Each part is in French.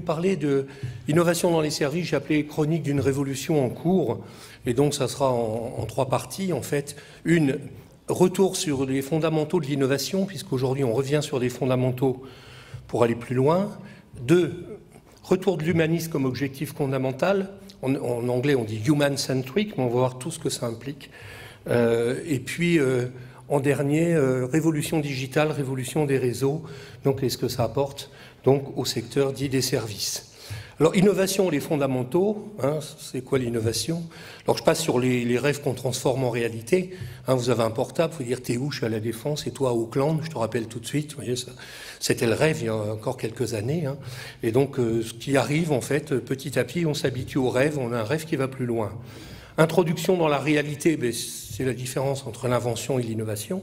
parler de l'innovation dans les services, j'ai appelé chronique d'une révolution en cours, et donc ça sera en 3 parties en fait. Une, retour sur les fondamentaux de l'innovation, puisqu'aujourd'hui on revient sur des fondamentaux pour aller plus loin. 2, retour de l'humanisme comme objectif fondamental. En anglais on dit human-centric, mais on va voir tout ce que ça implique. Et puis en dernier, révolution digitale, révolution des réseaux. Donc qu'est-ce que ça apporte donc au secteur dit des services. Alors, innovation, les fondamentaux, hein, c'est quoi l'innovation? Alors, je passe sur les rêves qu'on transforme en réalité. Hein, vous avez un portable, vous dire t'es où? Je suis à la Défense, et toi à Auckland, je te rappelle tout de suite. Vous voyez, c'était le rêve il y a encore quelques années. Hein. Et donc, ce qui arrive, en fait, petit à petit, on s'habitue au rêve, on a un rêve qui va plus loin. Introduction dans la réalité, ben, c'est la différence entre l'invention et l'innovation.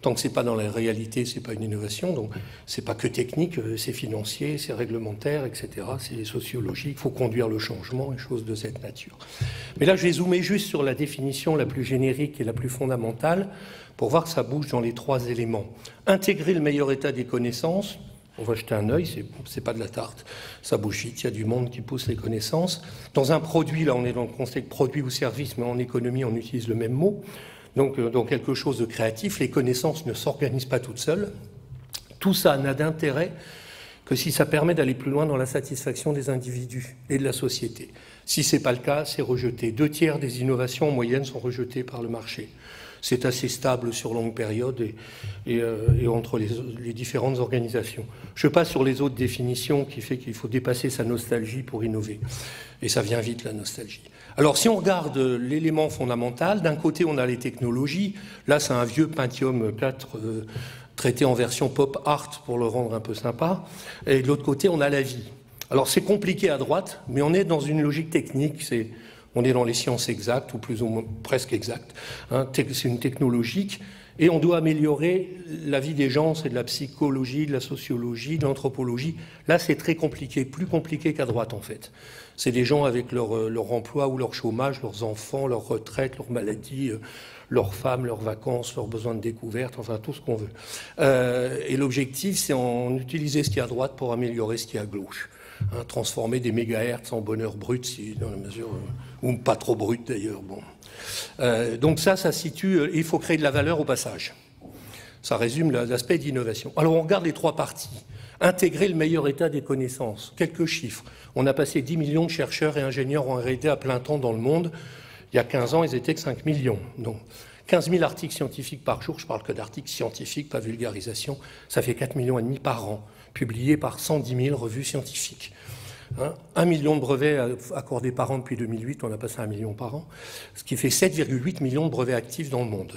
Tant que c'est pas dans la réalité, c'est pas une innovation. Donc, c'est pas que technique, c'est financier, c'est réglementaire, etc. C'est sociologique. Il faut conduire le changement et choses de cette nature. Mais là, je vais zoomer juste sur la définition la plus générique et la plus fondamentale pour voir que ça bouge dans les 3 éléments. Intégrer le meilleur état des connaissances. On va jeter un œil, c'est pas de la tarte. Ça bouge vite, il y a du monde qui pousse les connaissances. Dans un produit, là, on est dans le concept produit ou service, mais en économie, on utilise le même mot. Donc, dans quelque chose de créatif, les connaissances ne s'organisent pas toutes seules. Tout ça n'a d'intérêt que si ça permet d'aller plus loin dans la satisfaction des individus et de la société. Si ce n'est pas le cas, c'est rejeté. 2/3 des innovations en moyenne sont rejetées par le marché. C'est assez stable sur longue période et entre les différentes organisations. Je passe sur les autres définitions qui fait qu'il faut dépasser sa nostalgie pour innover. Et ça vient vite, la nostalgie. Alors, si on regarde l'élément fondamental, d'un côté, on a les technologies. Là, c'est un vieux Pentium 4 traité en version pop art pour le rendre un peu sympa. Et de l'autre côté, on a la vie. Alors, c'est compliqué à droite, mais on est dans une logique technique. On est dans les sciences exactes, ou plus ou moins presque exactes. Hein, c'est une technologique. Et on doit améliorer la vie des gens, c'est de la psychologie, de la sociologie, de l'anthropologie. Là, c'est très compliqué, plus compliqué qu'à droite, en fait. C'est des gens avec leur emploi ou leur chômage, leurs enfants, leur retraite, leurs maladies, leurs femmes, leurs vacances, leurs besoins de découverte, enfin tout ce qu'on veut. Et l'objectif, c'est en utiliser ce qui est à droite pour améliorer ce qui est à gauche. Hein, transformer des mégahertz en bonheur brut, si, dans la mesure ou pas trop brut d'ailleurs. Bon. Donc ça situe. Il faut créer de la valeur au passage. Ça résume l'aspect d'innovation. Alors on regarde les 3 parties. Intégrer le meilleur état des connaissances. Quelques chiffres. On a passé 10 millions de chercheurs et ingénieurs en R&D à plein temps dans le monde. Il y a 15 ans, ils étaient que 5 millions. Donc 15 000 articles scientifiques par jour. Je parle que d'articles scientifiques, pas vulgarisation. Ça fait 4,5 millions par an, publiés par 110 000 revues scientifiques. 1 million de brevets accordés par an depuis 2008, on a passé 1 million par an, ce qui fait 7,8 millions de brevets actifs dans le monde.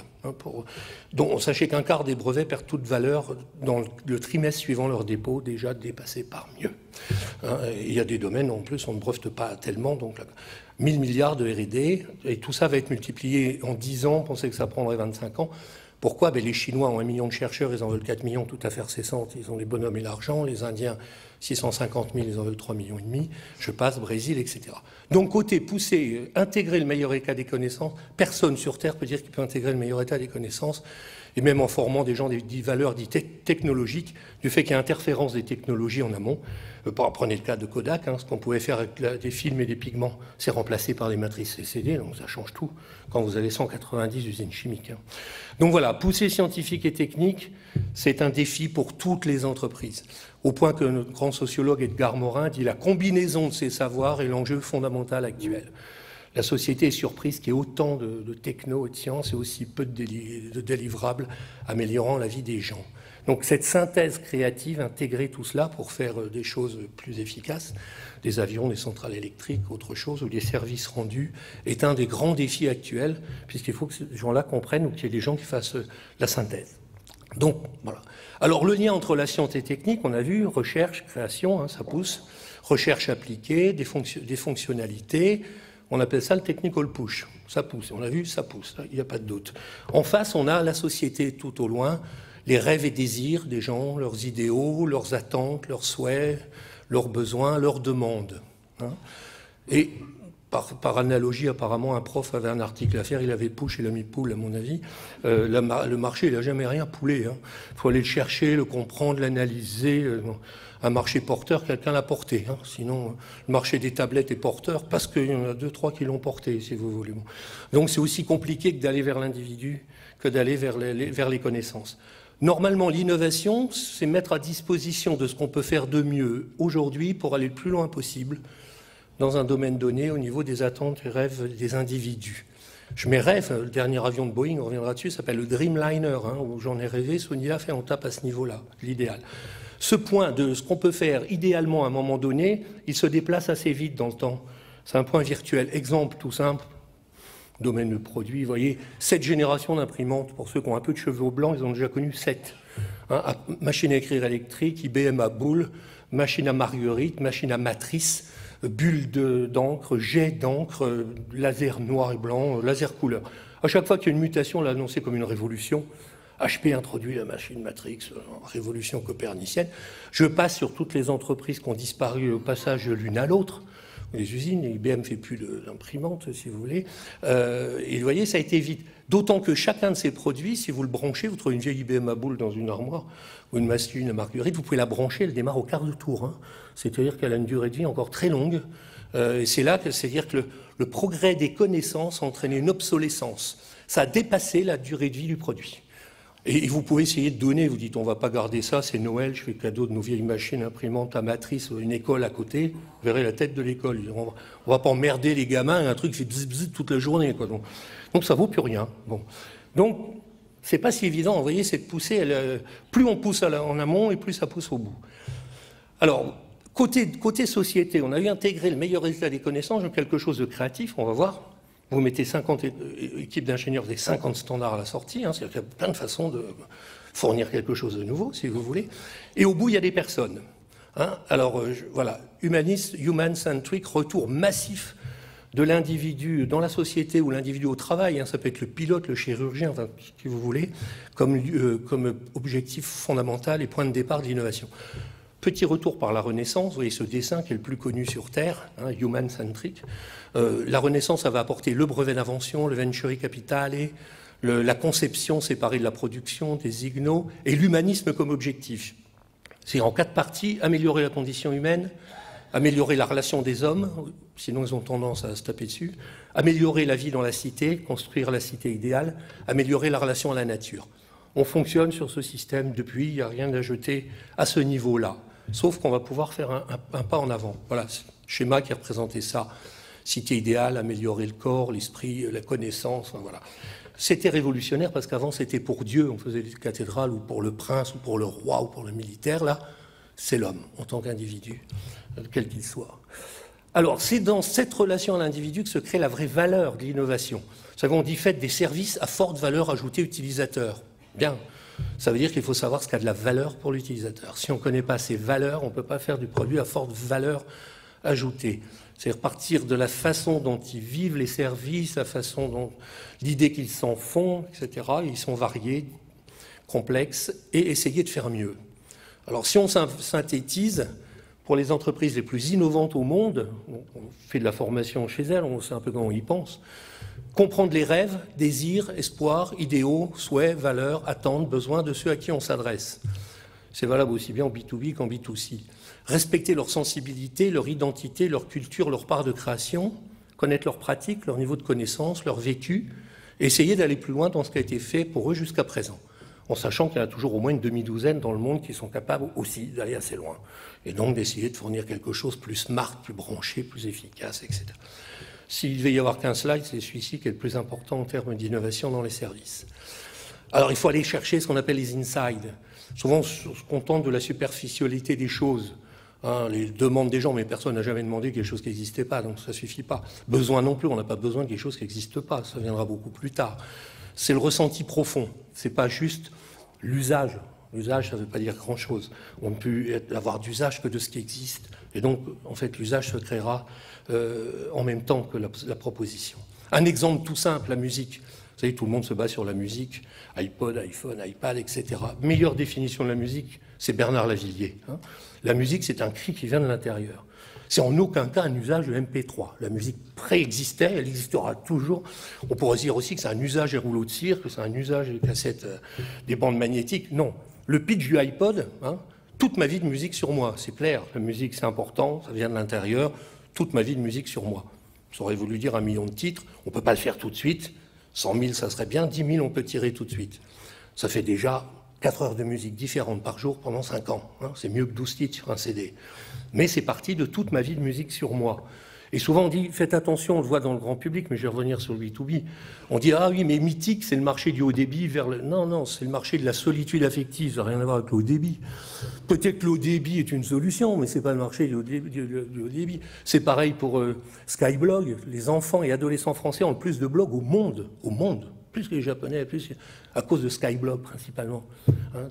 Donc, sachez qu'un quart des brevets perdent toute valeur dans le trimestre suivant leur dépôt, déjà dépassé par mieux. Il y a des domaines, en plus, on ne brevete pas tellement, donc 1000 milliards de R&D, et tout ça va être multiplié en 10 ans, pensez que ça prendrait 25 ans. Pourquoi? Les Chinois ont 1 million de chercheurs, ils en veulent 4 millions, tout à fait cessantes, ils ont les bonhommes et l'argent, les Indiens 650 000, ils en veulent 3,5 millions, je passe, Brésil, etc. Donc côté poussé, intégrer le meilleur état des connaissances, personne sur Terre peut dire qu'il peut intégrer le meilleur état des connaissances, et même en formant des gens des valeurs dites technologiques, du fait qu'il y a interférence des technologies en amont. Prenez le cas de Kodak, ce qu'on pouvait faire avec des films et des pigments, c'est remplacé par des matrices LCD, donc ça change tout quand vous avez 190 usines chimiques. Donc voilà, pousser scientifique et technique, c'est un défi pour toutes les entreprises. Au point que notre grand sociologue Edgar Morin dit la combinaison de ces savoirs est l'enjeu fondamental actuel. La société est surprise qu'il y ait autant de techno et de sciences et aussi peu de délivrables améliorant la vie des gens. Donc cette synthèse créative, intégrer tout cela pour faire des choses plus efficaces, des avions, des centrales électriques, autre chose, ou des services rendus, est un des grands défis actuels, puisqu'il faut que ces gens-là comprennent ou qu'il y ait des gens qui fassent la synthèse. Donc, voilà. Alors, le lien entre la science et technique, on a vu, recherche, création, ça pousse, recherche appliquée, des fonctionnalités, on appelle ça le technical push, ça pousse, on a vu, ça pousse, il n'y a pas de doute. En face, on a la société tout au loin, les rêves et désirs des gens, leurs idéaux, leurs attentes, leurs souhaits, leurs besoins, leurs demandes. Et par analogie, apparemment, un prof avait un article à faire, il avait push, il a mis poule, à mon avis. Le marché, il n'a jamais rien poulé. Hein. Il faut aller le chercher, le comprendre, l'analyser. Un marché porteur, quelqu'un l'a porté. Hein. Sinon, le marché des tablettes est porteur parce qu'il y en a 2, 3 qui l'ont porté, si vous voulez. Donc c'est aussi compliqué que d'aller vers l'individu que d'aller vers les connaissances. Normalement, l'innovation, c'est mettre à disposition de ce qu'on peut faire de mieux aujourd'hui pour aller le plus loin possible dans un domaine donné au niveau des attentes et rêves des individus. Je mets rêve, le dernier avion de Boeing, on reviendra dessus, s'appelle le Dreamliner, hein, où j'en ai rêvé, Sony l'a fait, on tape à ce niveau-là, l'idéal. Ce point de ce qu'on peut faire idéalement à un moment donné, il se déplace assez vite dans le temps. C'est un point virtuel. Exemple tout simple, domaine de produit, vous voyez, 7 générations d'imprimantes. Pour ceux qui ont un peu de cheveux blancs, ils ont déjà connu 7. Hein, machine à écrire électrique, IBM à boule, machine à marguerite, machine à matrice, bulle d'encre, jet d'encre, laser noir et blanc, laser couleur. À chaque fois qu'il y a une mutation, on l'a annoncé comme une révolution. HP introduit la machine Matrix, révolution copernicienne. Je passe sur toutes les entreprises qui ont disparu au passage de l'une à l'autre. Les usines, IBM ne fait plus d'imprimantes, si vous voulez. Et vous voyez, ça a été vite. D'autant que chacun de ces produits, si vous le branchez, vous trouvez une vieille IBM à boule dans une armoire, ou une machine à marguerite, vous pouvez la brancher, elle démarre au quart de tour. Hein. C'est-à-dire qu'elle a une durée de vie encore très longue. Et c'est là que c'est-à-dire que le progrès des connaissances a entraîné une obsolescence. Ça a dépassé la durée de vie du produit. Et vous pouvez essayer de donner, vous dites on ne va pas garder ça, c'est Noël, je fais cadeau de nos vieilles machines imprimantes à matrice, une école à côté, vous verrez la tête de l'école. On ne va pas emmerder les gamins, un truc qui fait bzz bzz toute la journée. Quoi. Donc ça ne vaut plus rien. Bon. Donc c'est pas si évident, vous voyez, cette poussée, plus on pousse en amont et plus ça pousse au bout. Alors, côté société, on a eu intégré le meilleur résultat des connaissances dans quelque chose de créatif, on va voir. Vous mettez 50 équipes d'ingénieurs, des 50 standards à la sortie, hein, c'est-à-dire qu'il y a plein de façons de fournir quelque chose de nouveau, si vous voulez. Et au bout, il y a des personnes. Hein. Alors, voilà, humaniste, human-centric, retour massif de l'individu dans la société ou l'individu au travail, hein, ça peut être le pilote, le chirurgien, enfin, qui vous voulez, comme objectif fondamental et point de départ de l'innovation. Petit retour par la Renaissance, vous voyez ce dessin qui est le plus connu sur Terre, hein, human-centric. La Renaissance, ça va apporter le brevet d'invention, le venture capital, la conception séparée de la production, des ignos, et l'humanisme comme objectif. C'est en 4 parties, améliorer la condition humaine, améliorer la relation des hommes, sinon ils ont tendance à se taper dessus, améliorer la vie dans la cité, construire la cité idéale, améliorer la relation à la nature. On fonctionne sur ce système depuis, il n'y a rien à jeter à ce niveau-là. Sauf qu'on va pouvoir faire un pas en avant. Voilà, schéma qui représentait ça. Cité idéale, améliorer le corps, l'esprit, la connaissance, enfin, voilà. C'était révolutionnaire parce qu'avant c'était pour Dieu, on faisait des cathédrales, ou pour le prince, ou pour le roi, ou pour le militaire. Là, c'est l'homme, en tant qu'individu, quel qu'il soit. Alors, c'est dans cette relation à l'individu que se crée la vraie valeur de l'innovation. Vous savez, on dit faites des services à forte valeur ajoutée utilisateur. Bien. Ça veut dire qu'il faut savoir ce qu'a de la valeur pour l'utilisateur. Si on ne connaît pas ces valeurs, on ne peut pas faire du produit à forte valeur ajoutée. C'est-à-dire partir de la façon dont ils vivent les services, la façon dont l'idée qu'ils s'en font, etc. Ils sont variés, complexes, et essayer de faire mieux. Alors si on synthétise, pour les entreprises les plus innovantes au monde, on fait de la formation chez elles, on sait un peu comment on y pense, comprendre les rêves, désirs, espoirs, idéaux, souhaits, valeurs, attentes, besoins de ceux à qui on s'adresse. C'est valable aussi bien en B2B qu'en B2C. Respecter leur sensibilité, leur identité, leur culture, leur part de création, connaître leurs pratiques, leur niveau de connaissance, leur vécu, et essayer d'aller plus loin dans ce qui a été fait pour eux jusqu'à présent, en sachant qu'il y en a toujours au moins une demi-douzaine dans le monde qui sont capables aussi d'aller assez loin, et donc d'essayer de fournir quelque chose plus smart, plus branché, plus efficace, etc. S'il devait y avoir qu'un slide, c'est celui-ci qui est le plus important en termes d'innovation dans les services. Alors, il faut aller chercher ce qu'on appelle les insides. Souvent, on se contente de la superficialité des choses. Hein, les demandes des gens, mais personne n'a jamais demandé quelque chose qui n'existait pas, donc ça ne suffit pas. Besoin non plus, on n'a pas besoin de quelque chose qui n'existe pas, ça viendra beaucoup plus tard. C'est le ressenti profond, ce n'est pas juste l'usage. L'usage, ça ne veut pas dire grand-chose. On ne peut avoir d'usage que de ce qui existe. Et donc, en fait, l'usage se créera en même temps que la proposition. Un exemple tout simple, la musique. Vous savez, tout le monde se base sur la musique, iPod, iPhone, iPad, etc. Meilleure définition de la musique, c'est Bernard Lavillier. Hein. La musique, c'est un cri qui vient de l'intérieur. C'est en aucun cas un usage de MP3. La musique préexistait, elle existera toujours. On pourrait dire aussi que c'est un usage des rouleaux de cire, que c'est un usage des cassettes, des bandes magnétiques. Non. Le pitch du iPod, hein, toute ma vie de musique sur moi, c'est clair. La musique, c'est important, ça vient de l'intérieur. Toute ma vie de musique sur moi. Ça aurait voulu dire 1 million de titres. On ne peut pas le faire tout de suite. 100 000, ça serait bien. 10 000, on peut tirer tout de suite. Ça fait déjà 4 heures de musique différentes par jour pendant 5 ans. Hein. C'est mieux que 12 titres sur un CD. Mais c'est parti de toute ma vie de musique sur moi. Et souvent on dit, faites attention, on le voit dans le grand public, mais je vais revenir sur le B2B. On dit, ah oui, mais mythique, c'est le marché du haut débit vers le... Non, non, c'est le marché de la solitude affective, ça n'a rien à voir avec le haut débit. Peut-être que le haut débit est une solution, mais c'est pas le marché du haut débit. C'est pareil pour Skyblog. Les enfants et adolescents français ont le plus de blogs au monde, plus que les Japonais, plus à cause de Skyblog principalement.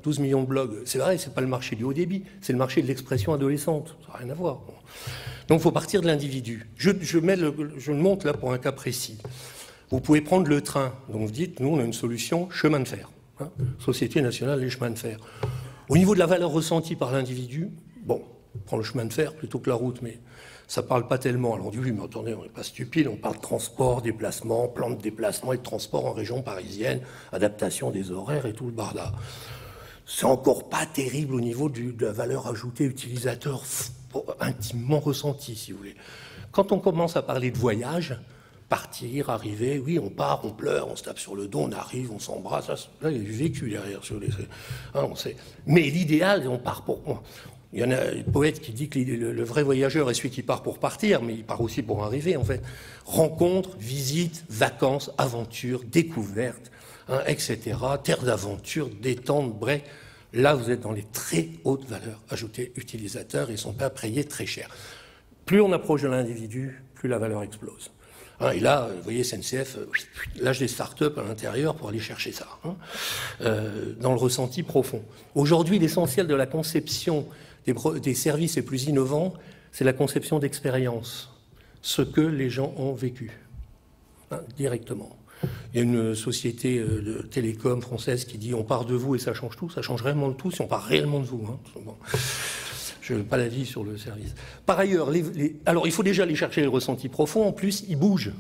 12 millions de blogs. C'est vrai, c'est pas le marché du haut débit, c'est le marché de l'expression adolescente. Ça n'a rien à voir. Donc il faut partir de l'individu. Je le montre là pour un cas précis. Vous pouvez prendre le train. Donc vous dites, nous on a une solution chemin de fer. Société nationale des chemins de fer. Au niveau de la valeur ressentie par l'individu, bon, on prend le chemin de fer plutôt que la route, mais ça ne parle pas tellement. Alors on dit, oui, mais attendez, on n'est pas stupide, on parle de transport, déplacement, plan de déplacement et de transport en région parisienne, adaptation des horaires et tout le barda. C'est encore pas terrible au niveau de la valeur ajoutée utilisateur intimement ressentie, si vous voulez. Quand on commence à parler de voyage, partir, arriver, oui, on part, on pleure, on se tape sur le dos, on arrive, on s'embrasse. Là, il y a du vécu derrière. Sur les, hein, on sait. Mais l'idéal, on part pour... Il y en a un poète qui dit que le vrai voyageur est celui qui part pour partir, mais il part aussi pour arriver, en fait. Rencontres, visites, vacances, aventures, découvertes, hein, etc. Terre d'aventure, détente, bref. Là, vous êtes dans les très hautes valeurs ajoutées utilisateurs et ils sont pas payés très cher. Plus on approche de l'individu, plus la valeur explose. Hein, et là, vous voyez, SNCF lâche des start-up à l'intérieur pour aller chercher ça, hein, dans le ressenti profond. Aujourd'hui, l'essentiel de la conception des services les plus innovants, c'est la conception d'expérience, ce que les gens ont vécu, hein, directement. Il y a une société de télécom française qui dit « on part de vous et ça change tout ». Ça change réellement de tout si on part réellement de vous. Hein. Bon. Je n'ai pas l'avis sur le service. Par ailleurs, alors il faut déjà aller chercher les ressentis profonds. En plus, ils bougent.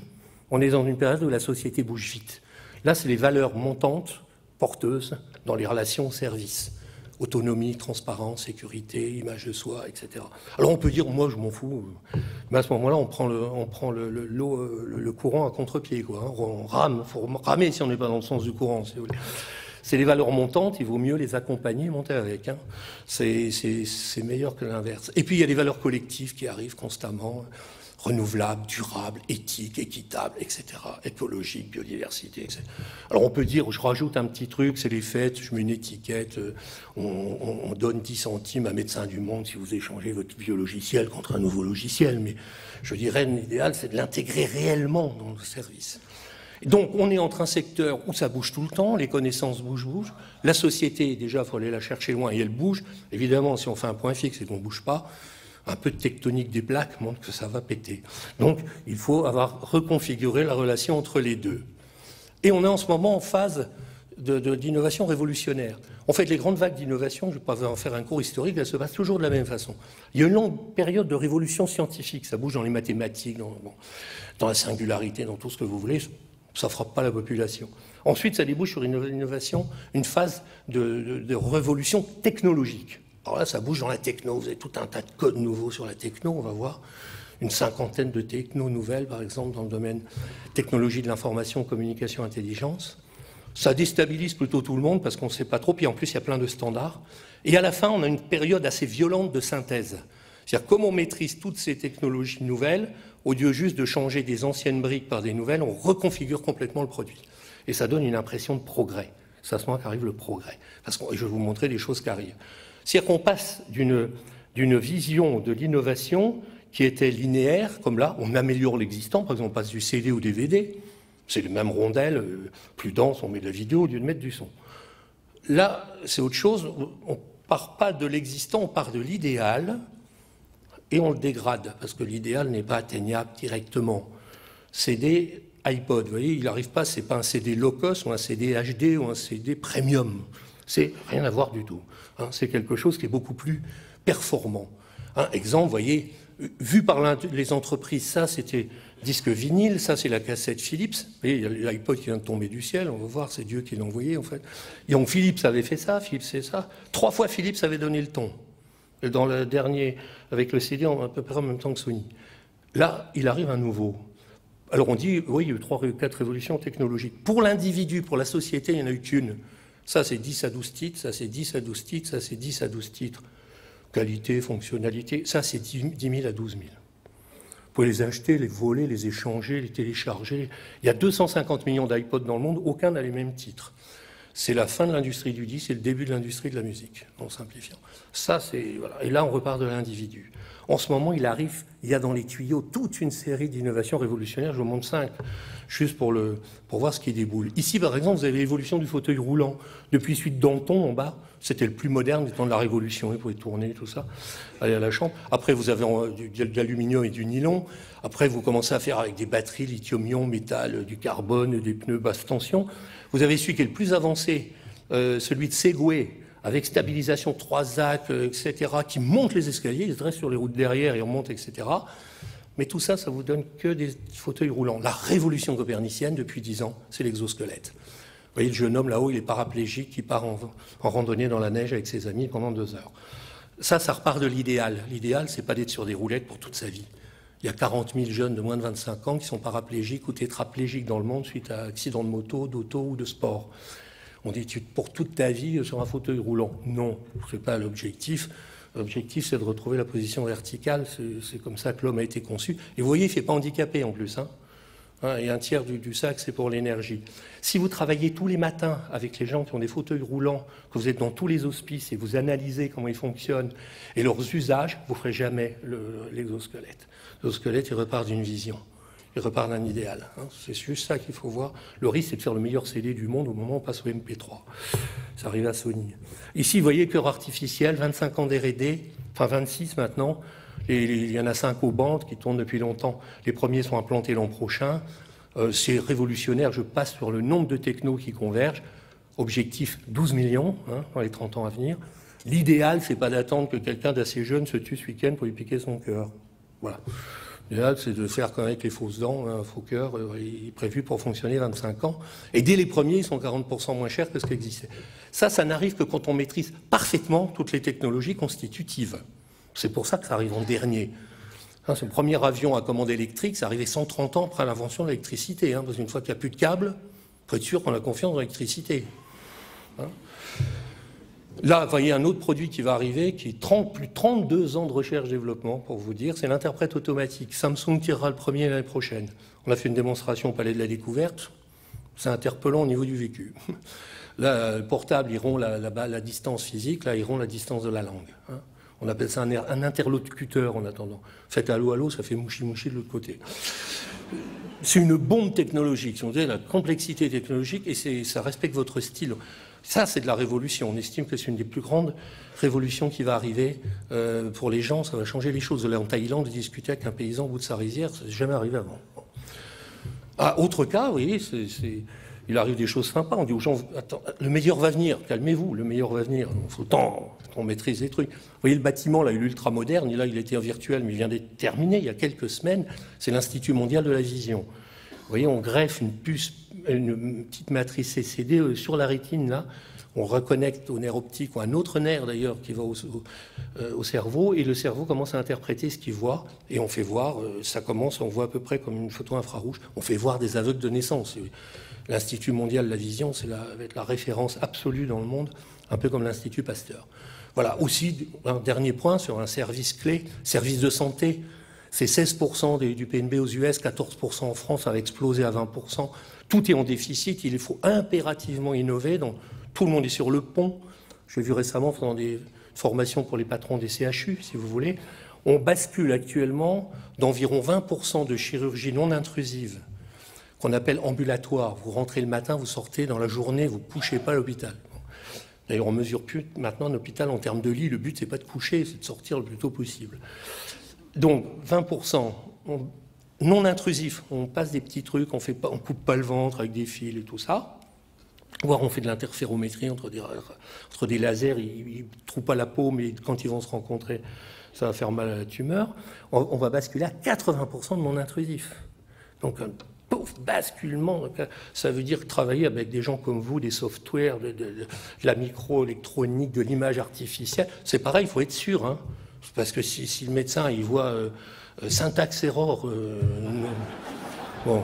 On est dans une période où la société bouge vite. Là, c'est les valeurs montantes, porteuses, dans les relations services. Autonomie, transparence, sécurité, image de soi, etc. Alors on peut dire, moi je m'en fous, mais à ce moment-là on prend le courant à contre-pied, quoi. Hein. On rame, il faut ramer si on n'est pas dans le sens du courant, si vous voulez. C'est les valeurs montantes, il vaut mieux les accompagner et monter avec. Hein. C'est meilleur que l'inverse. Et puis il y a des valeurs collectives qui arrivent constamment, renouvelables, durables, éthiques, équitables, etc., écologiques, biodiversité, etc. Alors on peut dire, je rajoute un petit truc, c'est les fêtes, je mets une étiquette, on donne 10 centimes à Médecins du Monde si vous échangez votre vieux logiciel contre un nouveau logiciel, mais je dirais l'idéal c'est de l'intégrer réellement dans le service. Donc on est entre un secteur où ça bouge tout le temps, les connaissances bougent. La société, déjà, il faut aller la chercher loin et elle bouge. Évidemment, si on fait un point fixe et qu'on ne bouge pas, un peu de tectonique des plaques montre que ça va péter. Donc, il faut avoir reconfiguré la relation entre les deux. Et on est en ce moment en phase d'innovation révolutionnaire. En fait, les grandes vagues d'innovation, je ne vais pas en faire un cours historique, elles se passent toujours de la même façon. Il y a une longue période de révolution scientifique, ça bouge dans les mathématiques, dans la singularité, dans tout ce que vous voulez, ça ne frappe pas la population. Ensuite, ça débouche sur une innovation, une phase de révolution technologique. Alors là, ça bouge dans la techno, vous avez tout un tas de codes nouveaux sur la techno, on va voir une 50aine de techno nouvelles, par exemple, dans le domaine technologie de l'information, communication, intelligence. Ça déstabilise plutôt tout le monde parce qu'on ne sait pas trop, puis en plus, il y a plein de standards. Et à la fin, on a une période assez violente de synthèse. C'est-à-dire, comme on maîtrise toutes ces technologies nouvelles, au lieu juste de changer des anciennes briques par des nouvelles, on reconfigure complètement le produit. Et ça donne une impression de progrès. C'est à ce moment qu'arrive le progrès. Parce que je vais vous montrer des choses qui arrivent. C'est-à-dire qu'on passe d'une vision de l'innovation qui était linéaire, comme là, on améliore l'existant, par exemple, on passe du CD au DVD, c'est les mêmes rondelles, plus denses, on met de la vidéo au lieu de mettre du son. Là, c'est autre chose, on ne part pas de l'existant, on part de l'idéal, et on le dégrade, parce que l'idéal n'est pas atteignable directement. CD, iPod, vous voyez, il n'arrive pas, c'est pas un CD low cost, ou un CD HD, ou un CD premium. C'est rien à voir du tout. Hein, c'est quelque chose qui est beaucoup plus performant. Exemple, vous voyez, vu par les entreprises, ça c'était disque vinyle, ça c'est la cassette Philips. Vous voyez, il y a l'iPod qui vient de tomber du ciel, on va voir, c'est Dieu qui l'a envoyé en fait. Et donc Philips avait fait ça, Philips c'est ça. 3 fois Philips avait donné le ton. Et dans le dernier, avec le CD, à peu près en même temps que Sony. Là, il arrive un nouveau. Alors on dit, oui, il y a eu 3 ou 4 révolutions technologiques. Pour l'individu, pour la société, il n'y en a eu qu'une. Ça c'est 10 à 12 titres, ça c'est 10 à 12 titres, ça c'est 10 à 12 titres. Qualité, fonctionnalité, ça c'est 10 000 à 12 000. Vous pouvez les acheter, les voler, les échanger, les télécharger. Il y a 250 millions d'iPods dans le monde, aucun n'a les mêmes titres. C'est la fin de l'industrie du disque, c'est le début de l'industrie de la musique, en simplifiant. Ça, c'est, voilà. Et là, on repart de l'individu. En ce moment, il y a dans les tuyaux toute une série d'innovations révolutionnaires, je vous montre 5, juste pour voir ce qui déboule. Ici, par exemple, vous avez l'évolution du fauteuil roulant. Depuis celui de Danton, en bas, c'était le plus moderne du temps de la Révolution, vous pouvez tourner, tout ça, aller à la chambre. Après, vous avez de l'aluminium et du nylon. Après, vous commencez à faire avec des batteries, lithium-ion, métal, du carbone, des pneus basse tension. Vous avez celui qui est le plus avancé, celui de Segway, avec stabilisation 3 axes, etc., qui monte les escaliers, il se dresse sur les routes derrière et on monte, etc. Mais tout ça, ça vous donne que des fauteuils roulants. La révolution copernicienne, depuis 10 ans, c'est l'exosquelette. Vous voyez le jeune homme là-haut, il est paraplégique, qui part en randonnée dans la neige avec ses amis pendant 2 heures. Ça repart de l'idéal. L'idéal, c'est pas d'être sur des roulettes pour toute sa vie. Il y a 40 000 jeunes de moins de 25 ans qui sont paraplégiques ou tétraplégiques dans le monde suite à accident de moto, d'auto ou de sport. On dit pour toute ta vie sur un fauteuil roulant. Non, ce n'est pas l'objectif. L'objectif, c'est de retrouver la position verticale. C'est comme ça que l'homme a été conçu. Et vous voyez, il ne fait pas handicapé en plus. Et un tiers du sac, c'est pour l'énergie. Si vous travaillez tous les matins avec les gens qui ont des fauteuils roulants, que vous êtes dans tous les hospices et vous analysez comment ils fonctionnent et leurs usages, vous ne ferez jamais l'exosquelette. L'exosquelette, il repart d'une vision. Il repart d'un idéal. C'est juste ça qu'il faut voir. Le risque, c'est de faire le meilleur CD du monde au moment où on passe au MP3. Ça arrive à Sony. Ici, vous voyez, cœur artificiel, 25 ans d'R&D, enfin 26 maintenant. Et il y en a 5 aux bandes qui tournent depuis longtemps. Les premiers sont implantés l'an prochain. C'est révolutionnaire. Je passe sur le nombre de technos qui convergent. Objectif 12 millions dans les 30 ans à venir. L'idéal, c'est pas d'attendre que quelqu'un d'assez jeune se tue ce week-end pour lui piquer son cœur. Voilà. L'idéal, c'est de faire comme avec les fausses dents, un faux cœur, il est prévu pour fonctionner 25 ans. Et dès les premiers, ils sont 40% moins chers que ce qui existait. Ça n'arrive que quand on maîtrise parfaitement toutes les technologies constitutives. C'est pour ça que ça arrive en dernier. Ce premier avion à commande électrique, ça arrivait 130 ans après l'invention de l'électricité. Parce qu'une fois qu'il n'y a plus de câbles, il faut être sûr qu'on a confiance dans l'électricité. Là, vous voyez un autre produit qui va arriver, qui est plus de 32 ans de recherche-développement, pour vous dire, c'est l'interprète automatique. Samsung tirera le premier l'année prochaine. On a fait une démonstration au Palais de la Découverte. C'est interpellant au niveau du vécu. Là, le portable, ils rompt la distance physique, là, ils rompent la distance de la langue. On appelle ça un interlocuteur en attendant. Faites allô, allô, ça fait mouchi-mouchi de l'autre côté. C'est une bombe technologique. Si on dit la complexité technologique, et ça respecte votre style. Ça, c'est de la révolution. On estime que c'est une des plus grandes révolutions qui va arriver pour les gens. Ça va changer les choses. Là, en Thaïlande, je discutais avec un paysan au bout de sa rizière. Ça n'est jamais arrivé avant. Ah, autre cas, vous voyez, il arrive des choses sympas. On dit aux gens, attends, le meilleur va venir. Calmez-vous, le meilleur va venir. Il faut tant qu'on maîtrise les trucs. Vous voyez, le bâtiment, là, il est ultra moderne. Là, il était virtuel, mais il vient d'être terminé il y a quelques semaines. C'est l'Institut mondial de la vision. Vous voyez, on greffe une puce, une petite matrice CCD sur la rétine, là. On reconnecte au nerf optique, ou un autre nerf d'ailleurs qui va au cerveau, et le cerveau commence à interpréter ce qu'il voit, et on fait voir, on voit à peu près comme une photo infrarouge, on fait voir des aveugles de naissance. L'Institut mondial de la vision, c'est va être la référence absolue dans le monde, un peu comme l'Institut Pasteur. Voilà, aussi, un dernier point sur un service clé, service de santé. C'est 16% du PNB aux US, 14% en France, ça va exploser à 20%. Tout est en déficit, il faut impérativement innover. Donc, tout le monde est sur le pont. J'ai vu récemment pendant des formations pour les patrons des CHU, si vous voulez. On bascule actuellement d'environ 20% de chirurgie non intrusive, qu'on appelle ambulatoire. Vous rentrez le matin, vous sortez dans la journée, vous ne couchez pas à l'hôpital. D'ailleurs, on ne mesure plus maintenant un hôpital en termes de lit. Le but, ce n'est pas de coucher, c'est de sortir le plus tôt possible. Donc, 20% non intrusif. On passe des petits trucs, on ne coupe pas le ventre avec des fils et tout ça. Voire on fait de l'interférométrie entre des lasers, ils ne trouvent pas la peau, mais quand ils vont se rencontrer, ça va faire mal à la tumeur, on va basculer à 80% de non intrusif. Donc un pauvre basculement, ça veut dire travailler avec des gens comme vous, des softwares, de la microélectronique, de l'image artificielle. C'est pareil, il faut être sûr, hein, parce que si le médecin il voit syntaxe error, bon,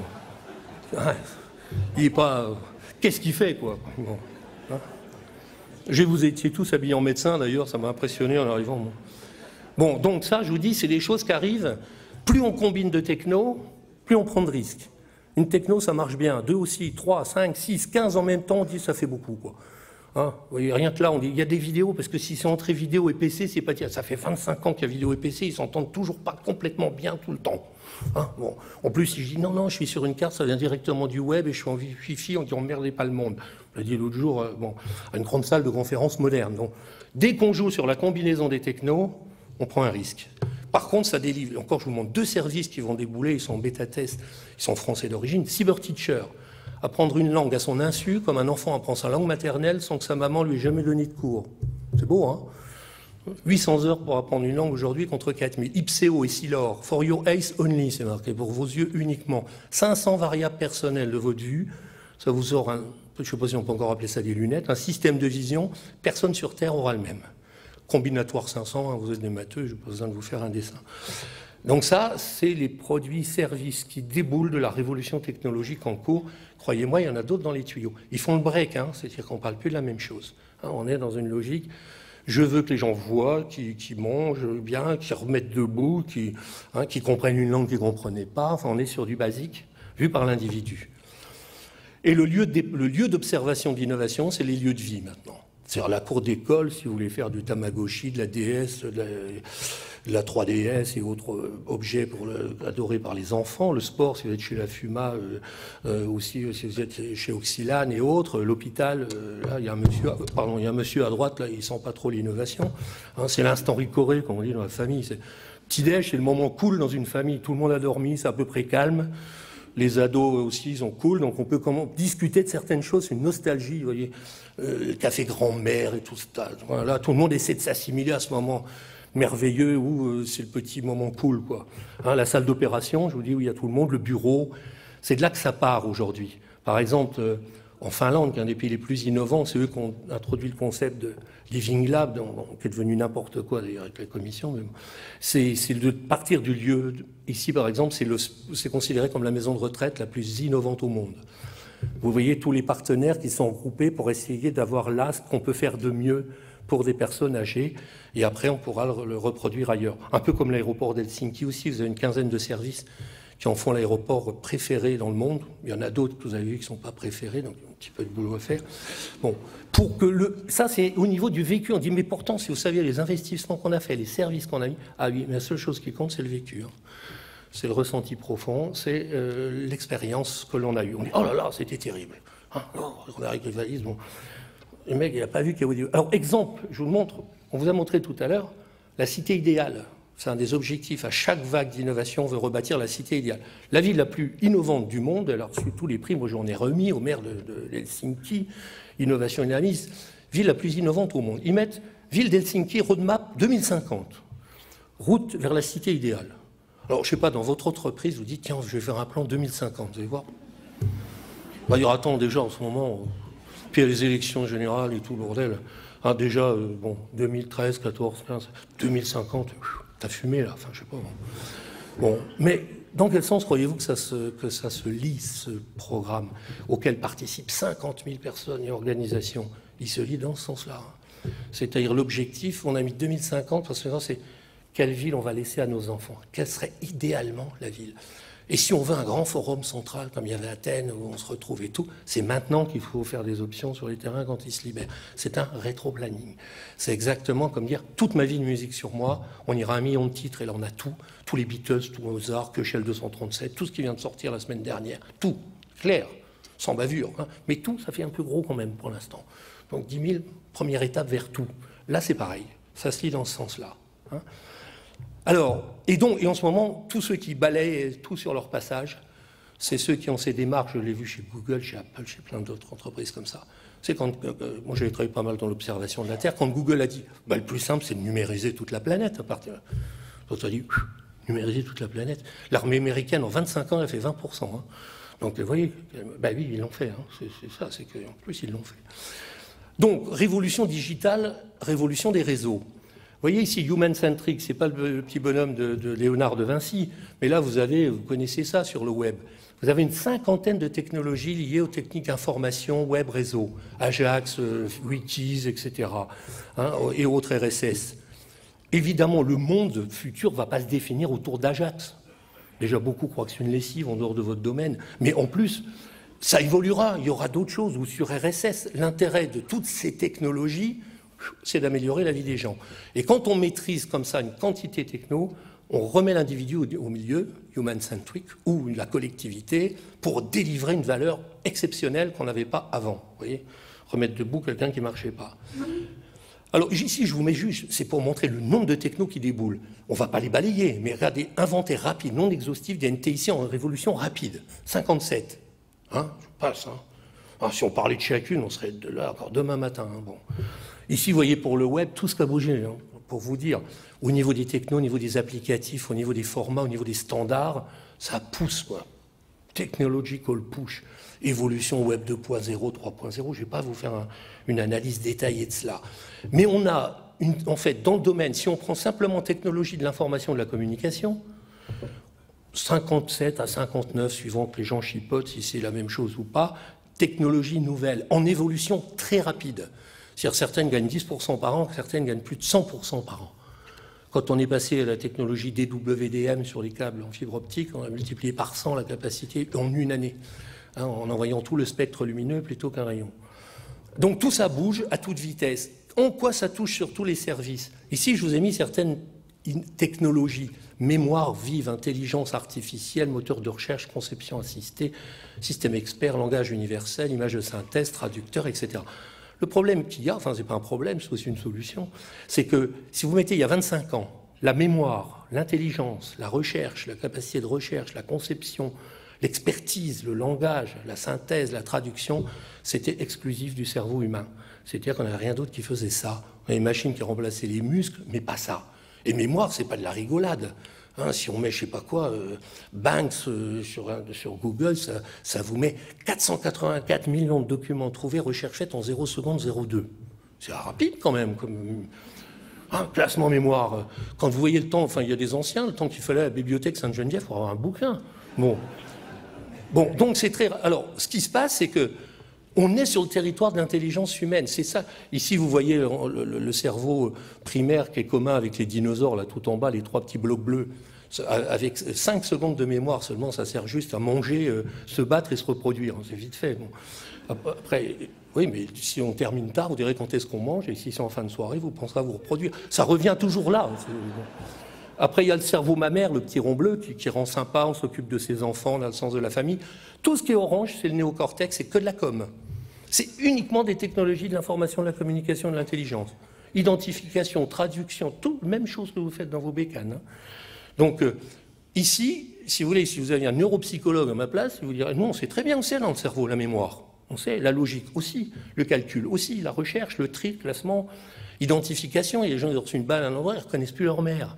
il n'est pas... Qu'est-ce qu'il fait, quoi, bon, hein. Vous étiez tous habillés en médecin, d'ailleurs, ça m'a impressionné en arrivant. Bon, donc ça, je vous dis, c'est des choses qui arrivent. Plus on combine de techno, plus on prend de risques. Une techno, ça marche bien. 2 aussi, 3, 5, 6, 15 en même temps, on dit ça fait beaucoup, quoi. Hein, vous voyez, rien que là, on dit, il y a des vidéos, parce que si c'est entre vidéo et PC, c'est pas... Ça fait 25 ans qu'il y a vidéo et PC, ils s'entendent toujours pas complètement bien tout le temps. Hein, bon. En plus, si je dis, non, je suis sur une carte, ça vient directement du web, et je suis en Wi-Fi, on dit, emmerdez pas le monde. Je l'ai dit l'autre jour, bon, à une grande salle de conférence moderne. Donc, dès qu'on joue sur la combinaison des technos, on prend un risque. Par contre, ça délivre. Encore, je vous montre 2 services qui vont débouler, ils sont en bêta-test, ils sont français d'origine. Cyberteacher, apprendre une langue à son insu, comme un enfant apprend sa langue maternelle sans que sa maman lui ait jamais donné de cours. C'est beau, hein? 800 heures pour apprendre une langue aujourd'hui contre 4000. Ipseo et Silor, for your eyes only, c'est marqué, pour vos yeux uniquement. 500 variables personnelles de votre vue, ça vous sort un, je ne sais pas si on peut encore appeler ça des lunettes, un système de vision, personne sur Terre aura le même. Combinatoire 500, hein, vous êtes des matheux, je n'ai pas besoin de vous faire un dessin. Donc ça, c'est les produits, services qui déboulent de la révolution technologique en cours. Croyez-moi, il y en a d'autres dans les tuyaux. Ils font le break, hein, c'est-à-dire qu'on ne parle plus de la même chose. Hein, on est dans une logique, je veux que les gens voient, qui mangent bien, qui remettent debout, qui comprennent une langue qu'ils ne comprenaient pas. Enfin, on est sur du basique, vu par l'individu. Et le lieu d'observation de l'innovation, c'est les lieux de vie maintenant. C'est-à-dire la cour d'école, si vous voulez faire du Tamagotchi, de la DS, de la 3DS et autres objets adorés par les enfants. Le sport, si vous êtes chez la FUMA, aussi si vous êtes chez Oxylane et autres. L'hôpital, là, il y a un monsieur à droite, là, il sent pas trop l'innovation. Hein, c'est l'instant ricoré, comme on dit dans la famille. Petit-déj, c'est le moment cool dans une famille. Tout le monde a dormi, c'est à peu près calme. Les ados aussi, ils sont cool, donc on peut discuter de certaines choses, c'est une nostalgie, vous voyez, le café grand-mère et tout ça. Voilà, tout le monde essaie de s'assimiler à ce moment merveilleux où c'est le petit moment cool, quoi. Hein, la salle d'opération, je vous dis, où il y a tout le monde, le bureau, c'est de là que ça part aujourd'hui. Par exemple, en Finlande, qui est un des pays les plus innovants, c'est eux qui ont introduit le concept de Living Lab, qui est devenu n'importe quoi d'ailleurs avec la commission. Mais bon. C'est de partir du lieu. Ici, par exemple, c'est considéré comme la maison de retraite la plus innovante au monde. Vous voyez tous les partenaires qui sont regroupés pour essayer d'avoir là ce qu'on peut faire de mieux pour des personnes âgées, et après on pourra le reproduire ailleurs. Un peu comme l'aéroport d'Helsinki aussi, vous avez une quinzaine de services qui en font l'aéroport préféré dans le monde. Il y en a d'autres que vous avez vu qui ne sont pas préférés, donc il y a un petit peu de boulot à faire. Bon, ça c'est au niveau du vécu, on dit, mais pourtant, si vous saviez les investissements qu'on a fait, les services qu'on a mis, ah oui, mais la seule chose qui compte, c'est le vécu. Hein. C'est le ressenti profond, c'est l'expérience que l'on a eue. On dit, oh là là, c'était terrible. Hein, on arrive avec les valises, bon. Le mec, il n'a pas vu qu'il y avait... Alors, exemple, je vous le montre, on vous a montré tout à l'heure, la cité idéale. C'est un des objectifs. À chaque vague d'innovation, on veut rebâtir la cité idéale. La ville la plus innovante du monde, elle a reçu tous les prix, moi j'en ai remis au maire de Helsinki, Innovation Dynamis, ville la plus innovante au monde. Ils mettent ville d'Helsinki, roadmap 2050, route vers la cité idéale. Alors, je ne sais pas, dans votre entreprise, vous dites, tiens, je vais faire un plan 2050, vous allez voir. Bah, il y aura attends, déjà en ce moment, puis il y a les élections générales et tout le bordel. Ah, déjà, bon, 2013, 14, 15, 2050, t'as fumé là, enfin, je sais pas. Bon, mais dans quel sens croyez-vous que ça se lit, ce programme, auquel participent 50 000 personnes et organisations? Il se lit dans ce sens-là. C'est-à-dire l'objectif, on a mis 2050, parce que c'est quelle ville on va laisser à nos enfants? Quelle serait idéalement la ville? Et si on veut un grand forum central, comme il y avait à Athènes, où on se retrouve et tout, c'est maintenant qu'il faut faire des options sur les terrains quand ils se libèrent. C'est un rétro-planning. C'est exactement comme dire, toute ma vie de musique sur moi, on ira 1 million de titres, et là on a tout, tous les Beatles, tout Mozart, Köchel 237, tout ce qui vient de sortir la semaine dernière, tout, clair, sans bavure, hein. Mais tout, ça fait un peu gros quand même pour l'instant. Donc 10 000, première étape vers tout. Là c'est pareil, ça se lit dans ce sens-là. Hein. Alors, et en ce moment, tous ceux qui balayent tout sur leur passage c'est ceux qui ont ces démarches, je l'ai vu chez Google, chez Apple, chez plein d'autres entreprises comme ça. C'est quand, moi j'avais travaillé pas mal dans l'observation de la Terre, quand Google a dit, le plus simple c'est de numériser toute la planète à partir de là. L'autre a dit, numériser toute la planète. L'armée américaine, en 25 ans, elle a fait 20%. Hein. Donc vous voyez, oui, ils l'ont fait. Hein. C'est ça, c'est qu'en plus ils l'ont fait. Donc, révolution digitale, révolution des réseaux. Vous voyez ici, human-centric, ce n'est pas le petit bonhomme de Léonard de Vinci, mais là, vous connaissez ça sur le web. Vous avez une cinquantaine de technologies liées aux techniques d'information, web, réseau, Ajax, Wikis, etc., hein, et autres RSS. Évidemment, le monde futur ne va pas se définir autour d'Ajax. Déjà, beaucoup croient que c'est une lessive en dehors de votre domaine, mais en plus, ça évoluera, il y aura d'autres choses, ou sur RSS. L'intérêt de toutes ces technologies, c'est d'améliorer la vie des gens. Et quand on maîtrise comme ça une quantité techno, on remet l'individu au milieu, human-centric, ou la collectivité, pour délivrer une valeur exceptionnelle qu'on n'avait pas avant. Vous voyez, remettre debout quelqu'un qui ne marchait pas. Alors ici, je vous mets juste, c'est pour montrer le nombre de technos qui déboulent. On ne va pas les balayer, mais regardez, inventaire rapide, non exhaustif des NTIC en révolution rapide. 57. Hein, je passe. Hein. Alors, si on parlait de chacune, on serait de là encore demain matin. Hein, bon. Ici, vous voyez, pour le web, tout ce qui a bougé, hein, pour vous dire, au niveau des technos, au niveau des applicatifs, au niveau des formats, au niveau des standards, ça pousse, quoi. Technological push, évolution web 2.0, 3.0, je ne vais pas vous faire une analyse détaillée de cela. Mais on a, en fait, dans le domaine, si on prend simplement technologie de l'information et de la communication, 57 à 59, suivant que les gens chipotent si c'est la même chose ou pas, technologie nouvelle, en évolution très rapide. C'est-à-dire certaines gagnent 10% par an, certaines gagnent plus de 100% par an. Quand on est passé à la technologie DWDM sur les câbles en fibre optique, on a multiplié par 100 la capacité en une année, hein, en envoyant tout le spectre lumineux plutôt qu'un rayon. Donc tout ça bouge à toute vitesse. En quoi ça touche sur tous les services? Ici, je vous ai mis certaines technologies, mémoire vive, intelligence artificielle, moteur de recherche, conception assistée, système expert, langage universel, image de synthèse, traducteur, etc. Le problème qu'il y a, enfin c'est pas un problème, c'est aussi une solution, c'est que si vous mettez il y a 25 ans, la mémoire, l'intelligence, la recherche, la capacité de recherche, la conception, l'expertise, le langage, la synthèse, la traduction, c'était exclusif du cerveau humain. C'est-à-dire qu'on n'avait rien d'autre qui faisait ça. On avait une machine qui remplaçait les muscles, mais pas ça. Et mémoire, c'est pas de la rigolade. Hein, si on met, je sais pas quoi, Banks sur Google, ça vous met 484 millions de documents trouvés, recherche faite en 0 seconde 02. C'est rapide quand même, comme classement mémoire. Quand vous voyez le temps, enfin il y a des anciens, le temps qu'il fallait à la bibliothèque Sainte-Geneviève pour avoir un bouquin. Bon, donc c'est très... Alors, ce qui se passe, c'est que on est sur le territoire de l'intelligence humaine, c'est ça. Ici, vous voyez le cerveau primaire qui est commun avec les dinosaures, là, tout en bas, les trois petits blocs bleus. Avec 5 secondes de mémoire seulement, ça sert juste à manger, se battre et se reproduire. C'est vite fait. Bon. Après, oui, mais si on termine tard, vous direz quand est-ce qu'on mange, et si c'est en fin de soirée, vous penserez à vous reproduire. Ça revient toujours là. Après, il y a le cerveau mammaire, le petit rond bleu, qui rend sympa, on s'occupe de ses enfants, on a le sens de la famille. Tout ce qui est orange, c'est le néocortex, c'est que de la com. C'est uniquement des technologies de l'information, de la communication, de l'intelligence. Identification, traduction, tout, même chose que vous faites dans vos bécanes. Hein. Donc, ici, si vous voulez, si vous aviez un neuropsychologue à ma place, il vous dirait, nous, on sait très bien où c'est dans le cerveau, la mémoire. On sait la logique aussi, le calcul aussi, la recherche, le tri, le classement, identification. Il y a des gens qui ont reçu une balle à un endroit, ils ne reconnaissent plus leur mère.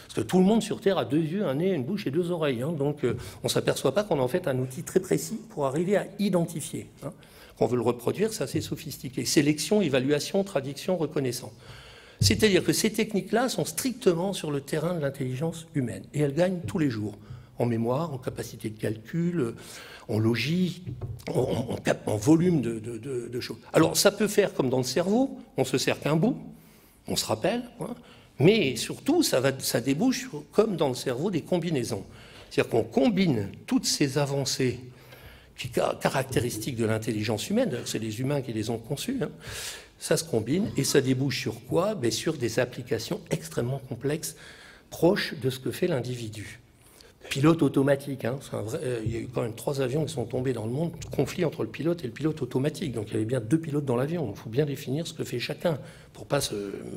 Parce que tout le monde sur Terre a 2 yeux, un nez, une bouche et 2 oreilles. Hein. Donc, on ne s'aperçoit pas qu'on a en fait un outil très précis pour arriver à identifier. Hein. Quand on veut le reproduire, c'est assez sophistiqué. Sélection, évaluation, traduction, reconnaissance. C'est-à-dire que ces techniques-là sont strictement sur le terrain de l'intelligence humaine. Et elles gagnent tous les jours. En mémoire, en capacité de calcul, en logique, en volume de choses. Alors, ça peut faire comme dans le cerveau, on se sert qu'un bout, on se rappelle, hein, mais surtout, ça débouche, comme dans le cerveau, des combinaisons. C'est-à-dire qu'on combine toutes ces avancées caractéristiques de l'intelligence humaine, c'est les humains qui les ont conçues, hein, ça se combine, et ça débouche sur quoi? Ben, sur des applications extrêmement complexes, proches de ce que fait l'individu. Pilote automatique, hein, il y a eu quand même 3 avions qui sont tombés dans le monde, conflit entre le pilote et le pilote automatique, donc il y avait bien 2 pilotes dans l'avion, il faut bien définir ce que fait chacun, pour ne pas se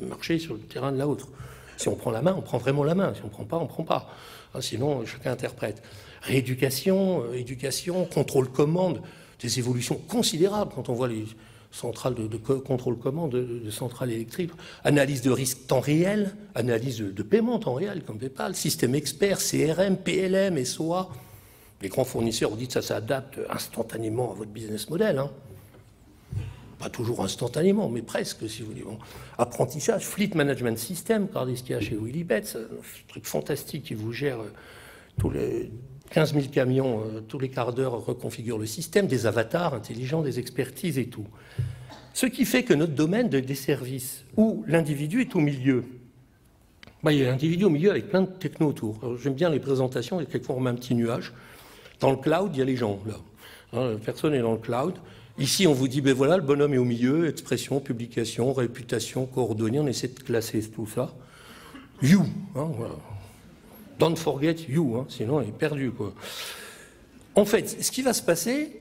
marcher sur le terrain de l'autre. Si on prend la main, on prend vraiment la main, si on ne prend pas, on ne prend pas, hein, sinon chacun interprète. Rééducation, éducation, contrôle-commande, des évolutions considérables quand on voit les centrales de contrôle-commande de centrales électriques, analyse de risque temps réel, analyse de paiement temps réel comme PayPal, système expert, CRM, PLM, SOA. Les grands fournisseurs vous dites que ça s'adapte instantanément à votre business model. Hein. Pas toujours instantanément, mais presque, si vous voulez. Bon. Apprentissage, Fleet Management System, regardez ce qu'il y a chez Willybet, c'est un truc fantastique qui vous gère tous les 15 000 camions, tous les quarts d'heure reconfigure le système, des avatars intelligents, des expertises et tout. Ce qui fait que notre domaine des services, où l'individu est au milieu, ben, il y a l'individu au milieu avec plein de techno autour. J'aime bien les présentations, et quelquefois on met un petit nuage. Dans le cloud, il y a les gens, là. Hein, personne n'est dans le cloud. Ici, on vous dit, ben voilà, le bonhomme est au milieu, expression, publication, réputation, coordonnées, on essaie de classer tout ça. You, hein, voilà. Don't forget you, hein, sinon il est perdu, quoi. En fait, ce qui va se passer,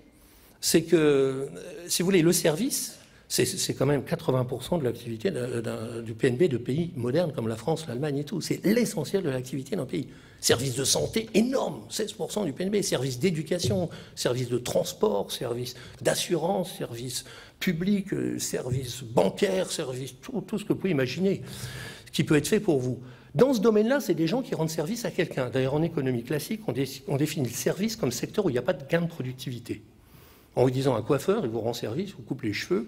c'est que, si vous voulez, le service, c'est quand même 80% de l'activité du PNB de pays modernes comme la France, l'Allemagne et tout. C'est l'essentiel de l'activité d'un pays. Service de santé, énorme, 16% du PNB. Service d'éducation, service de transport, service d'assurance, service public, service bancaire, service, tout ce que vous pouvez imaginer, qui peut être fait pour vous. Dans ce domaine-là, c'est des gens qui rendent service à quelqu'un. D'ailleurs, en économie classique, on définit le service comme secteur où il n'y a pas de gain de productivité. En vous disant un coiffeur, il vous rend service, vous coupe les cheveux.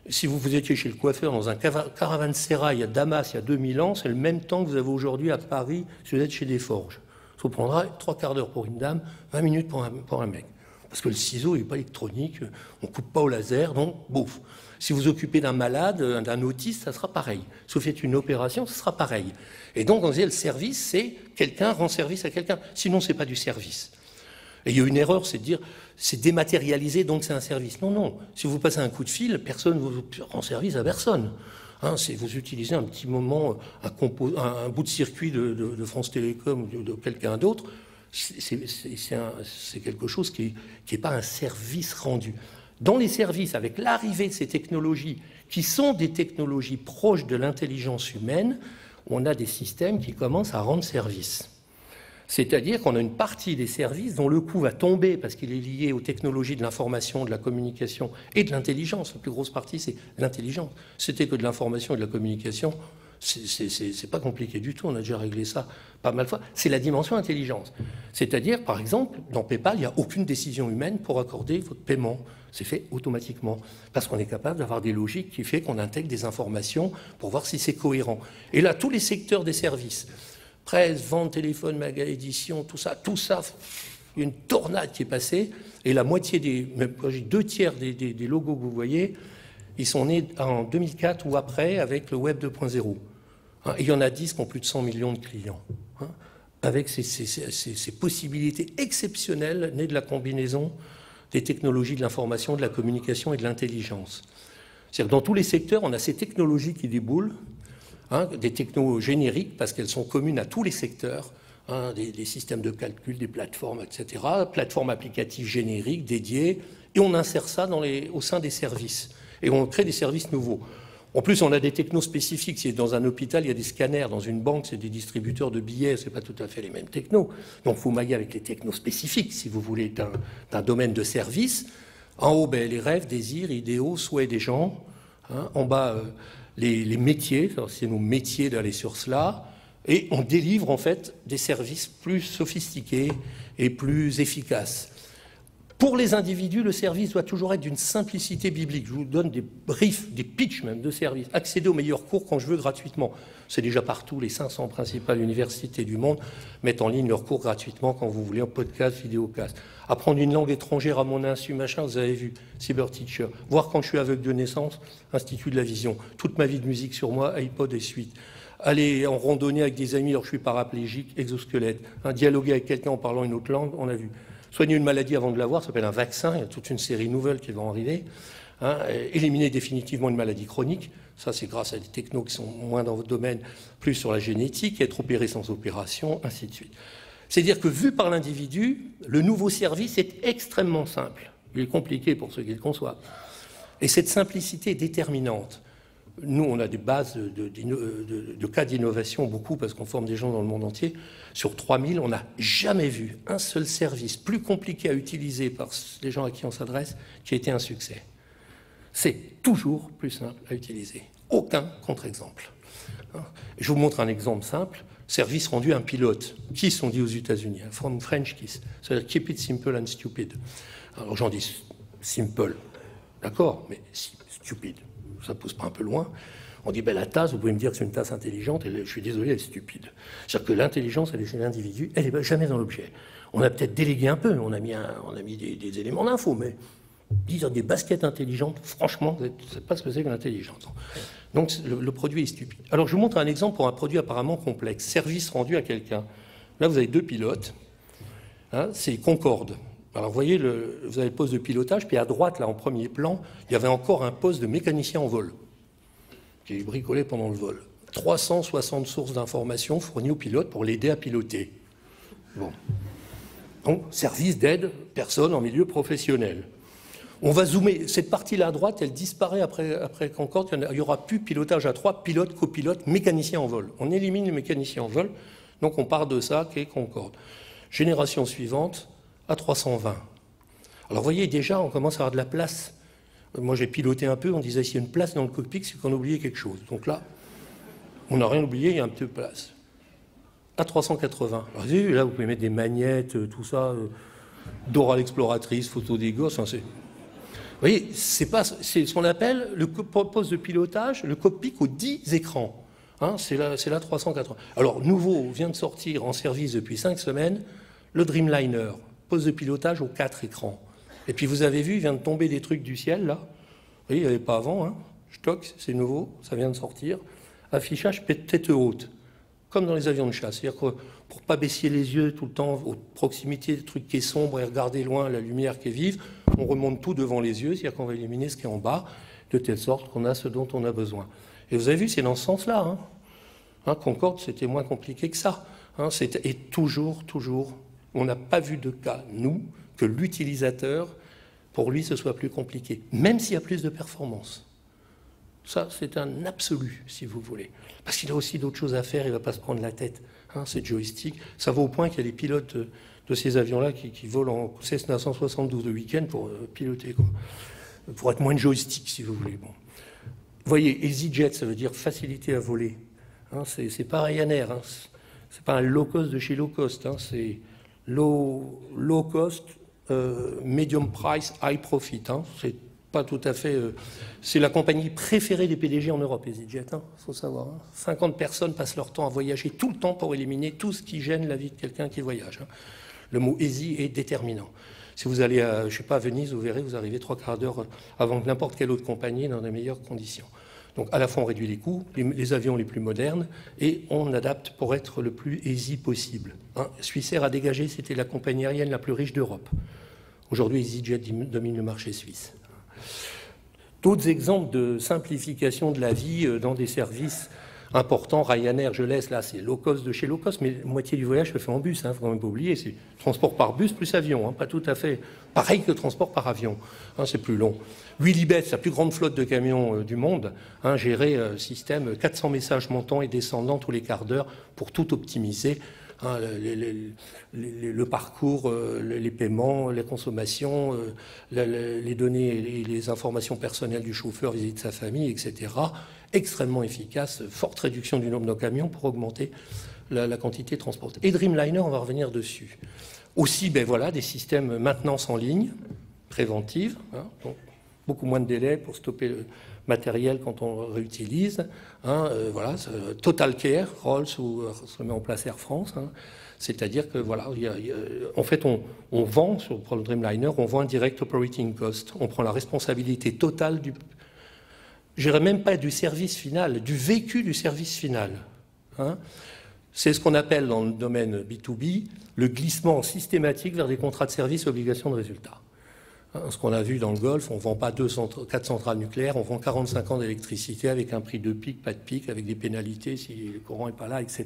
Si vous étiez chez le coiffeur dans un caravansérail à Damas il y a 2000 ans, c'est le même temps que vous avez aujourd'hui à Paris si vous êtes chez Desforges. Ça vous prendra 3 quarts d'heure pour une dame, 20 minutes pour un mec. Parce que le ciseau n'est pas électronique, on ne coupe pas au laser, donc bouf. Si vous occupez d'un malade, d'un autiste, ça sera pareil. Si vous faites une opération, ça sera pareil. Et donc, on disait, le service, c'est quelqu'un rend service à quelqu'un. Sinon, ce n'est pas du service. Et il y a une erreur, c'est de dire, c'est dématérialisé, donc c'est un service. Non, non. Si vous passez un coup de fil, personne ne vous rend service à personne. Hein, vous utilisez un petit moment, un bout de circuit de France Télécom ou de quelqu'un d'autre, c'est quelque chose qui n'est pas un service rendu. Dans les services, avec l'arrivée de ces technologies, qui sont des technologies proches de l'intelligence humaine, on a des systèmes qui commencent à rendre service. C'est-à-dire qu'on a une partie des services dont le coût va tomber parce qu'il est lié aux technologies de l'information, de la communication et de l'intelligence. La plus grosse partie, c'est l'intelligence. C'était que de l'information et de la communication, c'est pas compliqué du tout, on a déjà réglé ça pas mal de fois. C'est la dimension intelligence. C'est-à-dire, par exemple, dans PayPal, il n'y a aucune décision humaine pour accorder votre paiement. C'est fait automatiquement. Parce qu'on est capable d'avoir des logiques qui fait qu'on intègre des informations pour voir si c'est cohérent. Et là, tous les secteurs des services, presse, vente, téléphone, magasin, édition, tout ça, il y a une tornade qui est passée. Et la moitié même 2 tiers des logos que vous voyez, ils sont nés en 2004 ou après avec le Web 2.0. Hein, il y en a 10 qui ont plus de 100 millions de clients. Hein, avec ces possibilités exceptionnelles nées de la combinaison des technologies de l'information, de la communication et de l'intelligence. C'est-à-dire que dans tous les secteurs, on a ces technologies qui déboulent, hein, des technos génériques, parce qu'elles sont communes à tous les secteurs, hein, des systèmes de calcul, des plateformes, etc., plateformes applicatives génériques, dédiées, et on insère ça au sein des services. Et on crée des services nouveaux. En plus, on a des technos spécifiques. Si dans un hôpital, il y a des scanners. Dans une banque, c'est des distributeurs de billets. Ce n'est pas tout à fait les mêmes technos. Donc, il faut mailler avec les technos spécifiques, si vous voulez, d'un domaine de service. En haut, les rêves, désirs, idéaux, souhaits des gens. Hein. En bas, les métiers. C'est nos métiers d'aller sur cela. Et on délivre, en fait, des services plus sophistiqués et plus efficaces. Pour les individus, le service doit toujours être d'une simplicité biblique. Je vous donne des briefs, des pitchs même de service. Accéder aux meilleurs cours quand je veux gratuitement. C'est déjà partout. Les 500 principales universités du monde mettent en ligne leurs cours gratuitement quand vous voulez, en podcast, vidéocast. Apprendre une langue étrangère à mon insu, machin, vous avez vu, Cyberteacher. Voir quand je suis aveugle de naissance, Institut de la vision. Toute ma vie de musique sur moi, iPod et suite. Aller en randonnée avec des amis alors que je suis paraplégique, exosquelette. Dialoguer avec quelqu'un en parlant une autre langue, on a vu. Soigner une maladie avant de l'avoir, ça s'appelle un vaccin, il y a toute une série nouvelle qui vont arriver. Hein, éliminer définitivement une maladie chronique, ça c'est grâce à des technos qui sont moins dans votre domaine, plus sur la génétique, être opéré sans opération, ainsi de suite. C'est-à-dire que vu par l'individu, le nouveau service est extrêmement simple. Il est compliqué pour ceux qui le conçoivent. Et cette simplicité est déterminante. nous, on a des bases de cas d'innovation, beaucoup, parce qu'on forme des gens dans le monde entier. Sur 3000, on n'a jamais vu un seul service plus compliqué à utiliser par les gens à qui on s'adresse qui a été un succès. C'est toujours plus simple à utiliser. Aucun contre-exemple. Je vous montre un exemple simple. Service rendu à un pilote. KISS, on dit aux États-Unis. From French KISS. C'est-à-dire Keep it simple and stupid. Alors j'en dis simple, d'accord, mais stupide. Ça ne pousse pas un peu loin. On dit, ben, la tasse, vous pouvez me dire que c'est une tasse intelligente, et je suis désolé, elle est stupide. C'est-à-dire que l'intelligence, elle est chez l'individu, elle n'est jamais dans l'objet. On a peut-être délégué un peu, on a mis des éléments d'info, mais dire des baskets intelligentes, franchement, vous ne savez pas ce que c'est que l'intelligence. Donc le produit est stupide. Alors je vous montre un exemple pour un produit apparemment complexe. Service rendu à quelqu'un. Là, vous avez deux pilotes. Hein, c'est Concorde. Alors vous voyez, vous avez le poste de pilotage, puis à droite, là, en premier plan, il y avait encore un poste de mécanicien en vol, qui est bricolé pendant le vol. 360 sources d'informations fournies au pilote pour l'aider à piloter. Bon. Donc, service d'aide, personne en milieu professionnel. On va zoomer. Cette partie-là à droite, elle disparaît après Concorde. Il n'y aura plus pilotage à 3, pilote, copilote, mécanicien en vol. On élimine les mécaniciens en vol, donc on part de ça, qui est Concorde. Génération suivante, A320. Alors vous voyez, déjà, on commence à avoir de la place. Moi, j'ai piloté un peu, on disait s'il y a une place dans le cockpit, c'est qu'on a oublié quelque chose. Donc là, on n'a rien oublié, il y a un peu de place. A380. Alors vous voyez, là, vous pouvez mettre des magnettes, tout ça, Dora l'exploratrice, photo des gosses. Hein, vous voyez, c'est ce qu'on appelle le poste de pilotage, le cockpit aux 10 écrans. Hein, c'est la 380. Alors, nouveau, vient de sortir en service depuis 5 semaines, le Dreamliner, poste de pilotage aux 4 écrans. Et puis vous avez vu, il vient de tomber des trucs du ciel, là. Vous voyez, il n'y avait pas avant. Hein. Stock, c'est nouveau, ça vient de sortir. Affichage tête haute, comme dans les avions de chasse. C'est-à-dire que pour ne pas baisser les yeux tout le temps, aux proximités des trucs qui est sombre et regarder loin la lumière qui est vive, on remonte tout devant les yeux, c'est-à-dire qu'on va éliminer ce qui est en bas, de telle sorte qu'on a ce dont on a besoin. Et vous avez vu, c'est dans ce sens-là. Hein, Concorde, c'était moins compliqué que ça. Hein, et toujours, on n'a pas vu de cas, nous, que l'utilisateur, pour lui, ce soit plus compliqué, même s'il y a plus de performance. Ça, c'est un absolu, si vous voulez. Parce qu'il a aussi d'autres choses à faire, il ne va pas se prendre la tête. Hein, c'est joystick. Ça va au point qu'il y a des pilotes de ces avions-là qui volent en Cessna 172 de week-end pour piloter, quoi. Pour être moins de joystick, si vous voulez. Bon. Vous voyez, EasyJet, ça veut dire facilité à voler. Hein, c'est pas Ryanair, hein, c'est pas un low cost de chez low cost, hein, c'est low cost, medium price, high profit. Hein, c'est pas tout à fait. C'est la compagnie préférée des PDG en Europe, EasyJet. Il faut savoir. Hein. 50 personnes passent leur temps à voyager tout le temps pour éliminer tout ce qui gêne la vie de quelqu'un qui voyage. Hein. Le mot easy est déterminant. Si vous allez à, je sais pas, à Venise, vous verrez, vous arrivez 3/4 d'heure avant que n'importe quelle autre compagnie dans les meilleures conditions. Donc à la fois on réduit les coûts, les avions les plus modernes, et on adapte pour être le plus easy possible. Hein. Swissair a dégagé, c'était la compagnie aérienne la plus riche d'Europe. Aujourd'hui, EasyJet domine le marché suisse. D'autres exemples de simplification de la vie dans des services importants, Ryanair, je laisse, là, c'est low cost de chez low cost, mais la moitié du voyage se fait en bus, hein, faut quand même pas oublier, c'est transport par bus plus avion, hein, pas tout à fait pareil que transport par avion, hein, c'est plus long. Willybet, la plus grande flotte de camions du monde, hein, gérer système 400 messages montants et descendants tous les quarts d'heure pour tout optimiser. Hein, le parcours, les paiements, les consommations, les données et les informations personnelles du chauffeur vis-à-vis de sa famille, etc. Extrêmement efficace, forte réduction du nombre de camions pour augmenter la quantité transportée. Et Dreamliner, on va revenir dessus. Aussi, ben voilà, des systèmes maintenance en ligne, préventive, hein, donc beaucoup moins de délai pour stopper le matériel quand on le réutilise. Hein, voilà, Total Care, Rolls ou se met en place Air France. Hein, c'est-à-dire que voilà, en fait, on vend pour le Dreamliner, on vend un direct operating cost. On prend la responsabilité totale du, je dirais même pas du service final, du vécu du service final. Hein. C'est ce qu'on appelle dans le domaine B2B le glissement systématique vers des contrats de service obligations de résultat. Ce qu'on a vu dans le Golfe, on ne vend pas 4 centrales nucléaires, on vend 45 ans d'électricité avec un prix de pic, pas de pic, avec des pénalités si le courant n'est pas là, etc.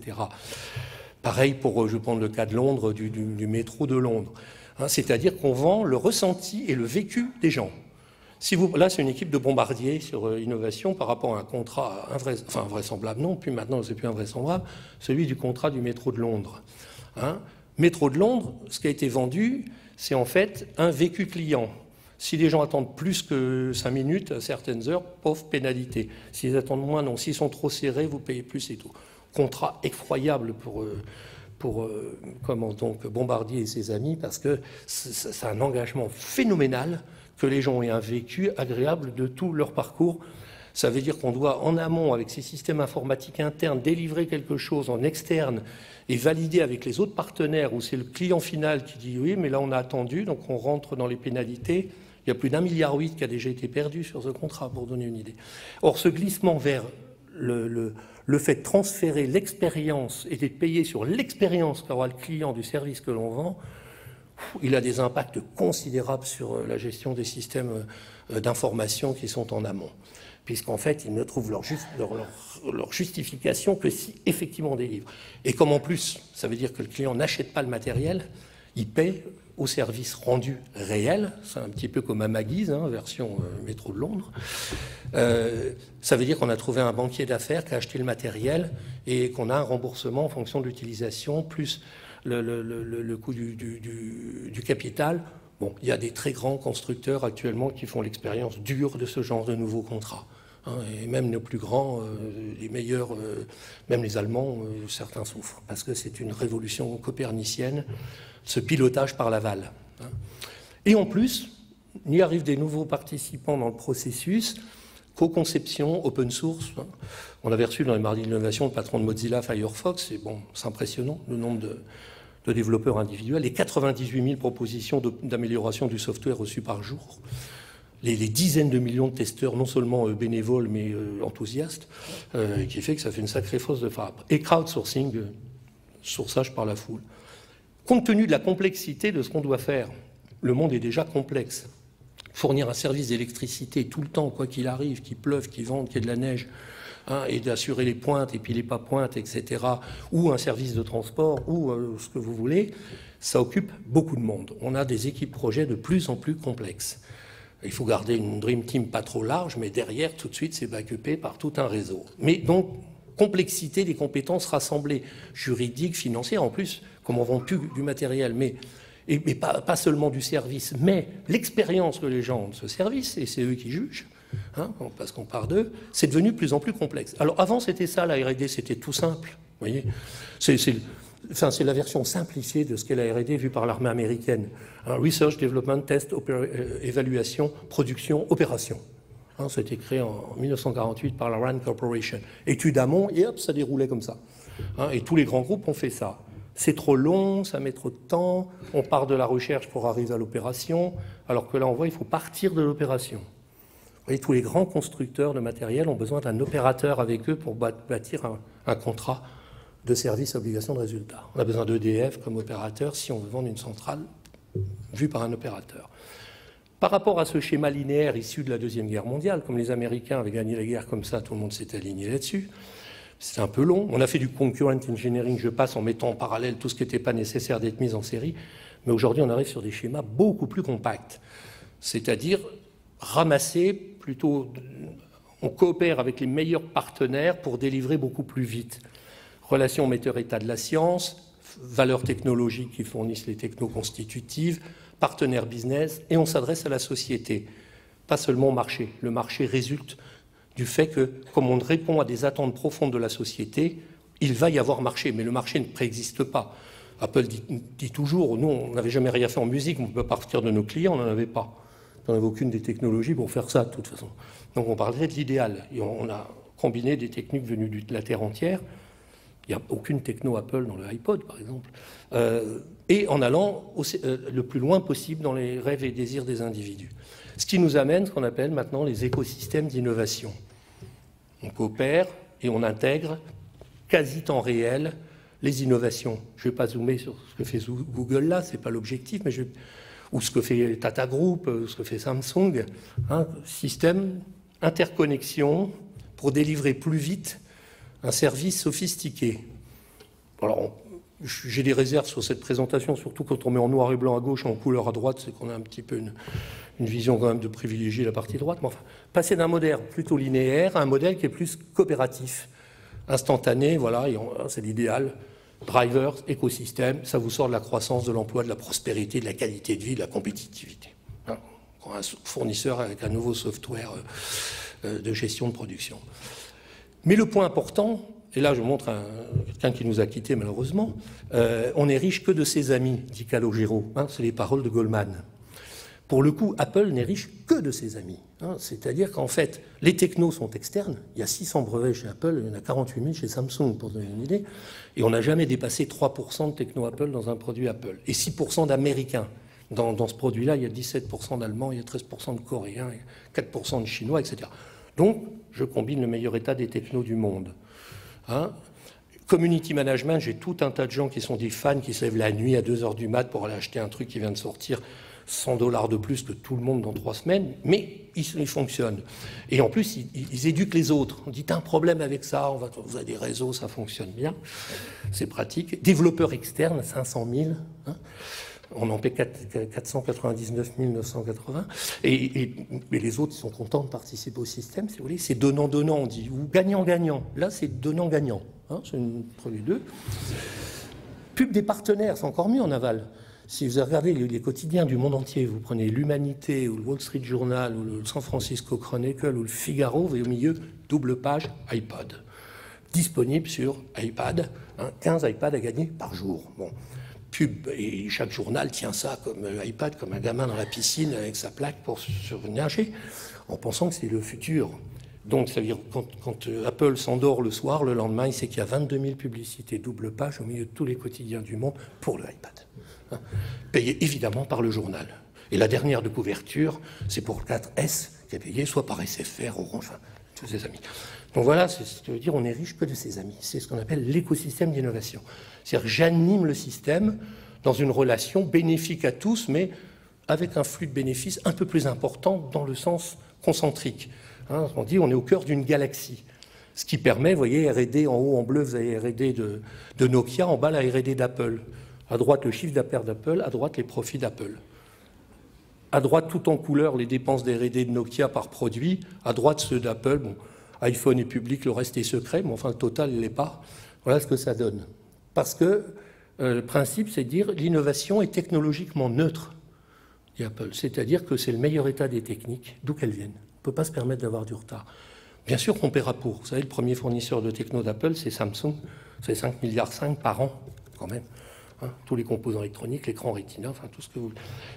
Pareil pour, je vais prendre le cas de Londres, du métro de Londres. Hein, c'est-à-dire qu'on vend le ressenti et le vécu des gens. Là, c'est une équipe de Bombardier sur innovation par rapport à un contrat invraisemblable, non, puis maintenant, c'est plus invraisemblable, celui du contrat du métro de Londres. Hein. Métro de Londres, ce qui a été vendu, c'est en fait un vécu client. Si les gens attendent plus que 5 minutes à certaines heures, pauvre pénalité. S'ils attendent moins, non. S'ils sont trop serrés, vous payez plus et tout. Contrat effroyable pour donc Bombardier et ses amis, parce que c'est un engagement phénoménal que les gens aient un vécu agréable de tout leur parcours. Ça veut dire qu'on doit, en amont, avec ces systèmes informatiques internes, délivrer quelque chose en externe et valider avec les autres partenaires, où c'est le client final qui dit oui, mais là on a attendu, donc on rentre dans les pénalités. Il y a plus d'1,8 milliard qui a déjà été perdu sur ce contrat, pour donner une idée. Or, ce glissement vers le fait de transférer l'expérience et d'être payé sur l'expérience qu'aura le client du service que l'on vend, il a des impacts considérables sur la gestion des systèmes d'information qui sont en amont. Puisqu'en fait, ils ne trouvent leur justification que si effectivement on délivre. Et comme en plus, ça veut dire que le client n'achète pas le matériel, il paie au service rendu réel, c'est un petit peu comme à Maguise, version métro de Londres. Ça veut dire qu'on a trouvé un banquier d'affaires qui a acheté le matériel et qu'on a un remboursement en fonction de l'utilisation, plus le coût du capital. Bon, il y a des très grands constructeurs actuellement qui font l'expérience dure de ce genre de nouveaux contrats. Et même nos plus grands, les meilleurs, même les Allemands, certains souffrent, parce que c'est une révolution copernicienne, ce pilotage par l'aval. Et en plus, il y arrive des nouveaux participants dans le processus, co-conception, open source. On avait reçu dans les mardis de l'innovation le patron de Mozilla, Firefox, et bon, c'est impressionnant le nombre de développeurs individuels, les 98 000 propositions d'amélioration du software reçues par jour, les dizaines de millions de testeurs, non seulement bénévoles, mais enthousiastes, qui fait que ça fait une sacrée force de frappe. Et crowdsourcing, sourçage par la foule. Compte tenu de la complexité de ce qu'on doit faire, le monde est déjà complexe. Fournir un service d'électricité tout le temps, quoi qu'il arrive, qu'il pleuve, qu'il vente, qu'il y ait de la neige, et d'assurer les pointes et puis les pas pointes, etc., ou un service de transport, ou ce que vous voulez, ça occupe beaucoup de monde. On a des équipes projets de plus en plus complexes. Il faut garder une Dream Team pas trop large, mais derrière, tout de suite, c'est backupé par tout un réseau. Mais donc, complexité des compétences rassemblées, juridiques, financières, en plus, comme on vend plus du matériel, mais pas seulement du service, mais l'expérience que les gens ont de ce service, et c'est eux qui jugent, parce qu'on part d'eux, c'est devenu de plus en plus complexe. Alors avant, c'était ça, la R&D, c'était tout simple. Vous voyez, c'est la version simplifiée de ce qu'est la R&D vue par l'armée américaine. Research, Development, Test, Évaluation, Production, Opération. C'était créé en 1948 par la RAND Corporation. Étude amont, et hop, ça déroulait comme ça. Et tous les grands groupes ont fait ça. C'est trop long, ça met trop de temps, on part de la recherche pour arriver à l'opération, alors que là, on voit, il faut partir de l'opération. Vous voyez, tous les grands constructeurs de matériel ont besoin d'un opérateur avec eux pour bâtir un contrat de service à obligation de résultat. On a besoin d'EDF comme opérateur si on veut vendre une centrale vue par un opérateur. Par rapport à ce schéma linéaire issu de la Deuxième Guerre mondiale, comme les Américains avaient gagné la guerre comme ça, tout le monde s'est aligné là-dessus. C'est un peu long. On a fait du concurrent engineering, je passe, en mettant en parallèle tout ce qui n'était pas nécessaire d'être mis en série. Mais aujourd'hui, on arrive sur des schémas beaucoup plus compacts. C'est-à-dire ramasser plutôt... On coopère avec les meilleurs partenaires pour délivrer beaucoup plus vite. Relations metteur-état de la science, valeurs technologiques qui fournissent les techno-constitutives, partenaires business, et on s'adresse à la société, pas seulement au marché. Le marché résulte du fait que, comme on répond à des attentes profondes de la société, il va y avoir marché, mais le marché ne préexiste pas. Apple dit toujours, nous, on n'avait jamais rien fait en musique, on peut partir de nos clients, on n'en avait pas. On n'avait aucune des technologies pour faire ça, de toute façon. Donc on parlerait de l'idéal. Et on a combiné des techniques venues de la Terre entière. Il n'y a aucune techno Apple dans le iPod, par exemple. Et en allant le plus loin possible dans les rêves et désirs des individus. Ce qui nous amène ce qu'on appelle maintenant les écosystèmes d'innovation. On coopère et on intègre quasi temps réel les innovations. Je ne vais pas zoomer sur ce que fait Google là, ce n'est pas l'objectif, mais ou ce que fait Tata Group, ce que fait Samsung. Système, interconnexion pour délivrer plus vite un service sophistiqué. Alors, j'ai des réserves sur cette présentation, surtout quand on met en noir et blanc à gauche et en couleur à droite, c'est qu'on a un petit peu une vision quand même de privilégier la partie droite, mais enfin, passer d'un modèle plutôt linéaire à un modèle qui est plus coopératif, instantané, voilà, c'est l'idéal. Drivers, écosystème, ça vous sort de la croissance, de l'emploi, de la prospérité, de la qualité de vie, de la compétitivité. Hein, un fournisseur avec un nouveau software de gestion de production. Mais le point important, et là je montre quelqu'un qui nous a quittés malheureusement, on n'est riche que de ses amis, dit Calogero, hein, c'est les paroles de Goldman. Pour le coup, Apple n'est riche que de ses amis. Hein, c'est-à-dire qu'en fait, les technos sont externes. Il y a 600 brevets chez Apple, il y en a 48 000 chez Samsung, pour donner une idée. Et on n'a jamais dépassé 3% de techno Apple dans un produit Apple. Et 6% d'Américains. Dans ce produit-là, il y a 17% d'Allemands, il y a 13% de Coréens, il y a 4% de Chinois, etc. Donc, je combine le meilleur état des technos du monde. Hein, community management, j'ai tout un tas de gens qui sont des fans, qui se lèvent la nuit à 2 h du mat pour aller acheter un truc qui vient de sortir, 100 $ de plus que tout le monde dans 3 semaines, mais ils fonctionnent. Et en plus, ils éduquent les autres. On dit, t'as un problème avec ça, vous avez des réseaux, ça fonctionne bien, c'est pratique. Développeurs externes, 500 000, hein. On en paie 499 980. Et les autres sont contents de participer au système, si vous voulez. C'est donnant-donnant, on dit, ou gagnant-gagnant. Là, c'est donnant-gagnant. Hein, c'est entre les deux. Pub des partenaires, c'est encore mieux en aval. Si vous regardez les quotidiens du monde entier, vous prenez l'Humanité, ou le Wall Street Journal, ou le San Francisco Chronicle, ou le Figaro, vous voyez au milieu, double page iPod. Disponible sur iPad, hein, 15 iPads à gagner par jour. Bon. Pub, et chaque journal tient ça comme iPad, comme un gamin dans la piscine avec sa plaque pour surnager, en pensant que c'est le futur. Donc, ça veut dire quand Apple s'endort le soir, le lendemain, il sait qu'il y a 22 000 publicités double page au milieu de tous les quotidiens du monde pour le iPad. Hein, payé évidemment par le journal. Et la dernière de couverture, c'est pour le 4S, qui est payé soit par SFR, Orange, enfin, tous ses amis. Donc voilà, c'est ce que veut dire, on est riche que de ses amis. C'est ce qu'on appelle l'écosystème d'innovation. C'est-à-dire j'anime le système dans une relation bénéfique à tous, mais avec un flux de bénéfices un peu plus important dans le sens concentrique. Hein, on dit on est au cœur d'une galaxie. Ce qui permet, vous voyez, R&D en haut en bleu, vous avez R&D de Nokia, en bas la R&D d'Apple. À droite le chiffre d'affaires d'Apple, à droite les profits d'Apple. À droite, tout en couleur, les dépenses d'R&D de Nokia par produit. À droite, ceux d'Apple. Bon, iPhone est public, le reste est secret, mais enfin le total ne l'est pas. Voilà ce que ça donne. Parce que le principe, c'est de dire l'innovation est technologiquement neutre, dit Apple. C'est-à-dire que c'est le meilleur état des techniques, d'où qu'elles viennent. On ne peut pas se permettre d'avoir du retard. Bien sûr qu'on paiera pour. Vous savez, le premier fournisseur de techno d'Apple, c'est Samsung. C'est 5,5 milliards par an, quand même. Hein, tous les composants électroniques, l'écran Retina, enfin tout ce que vous...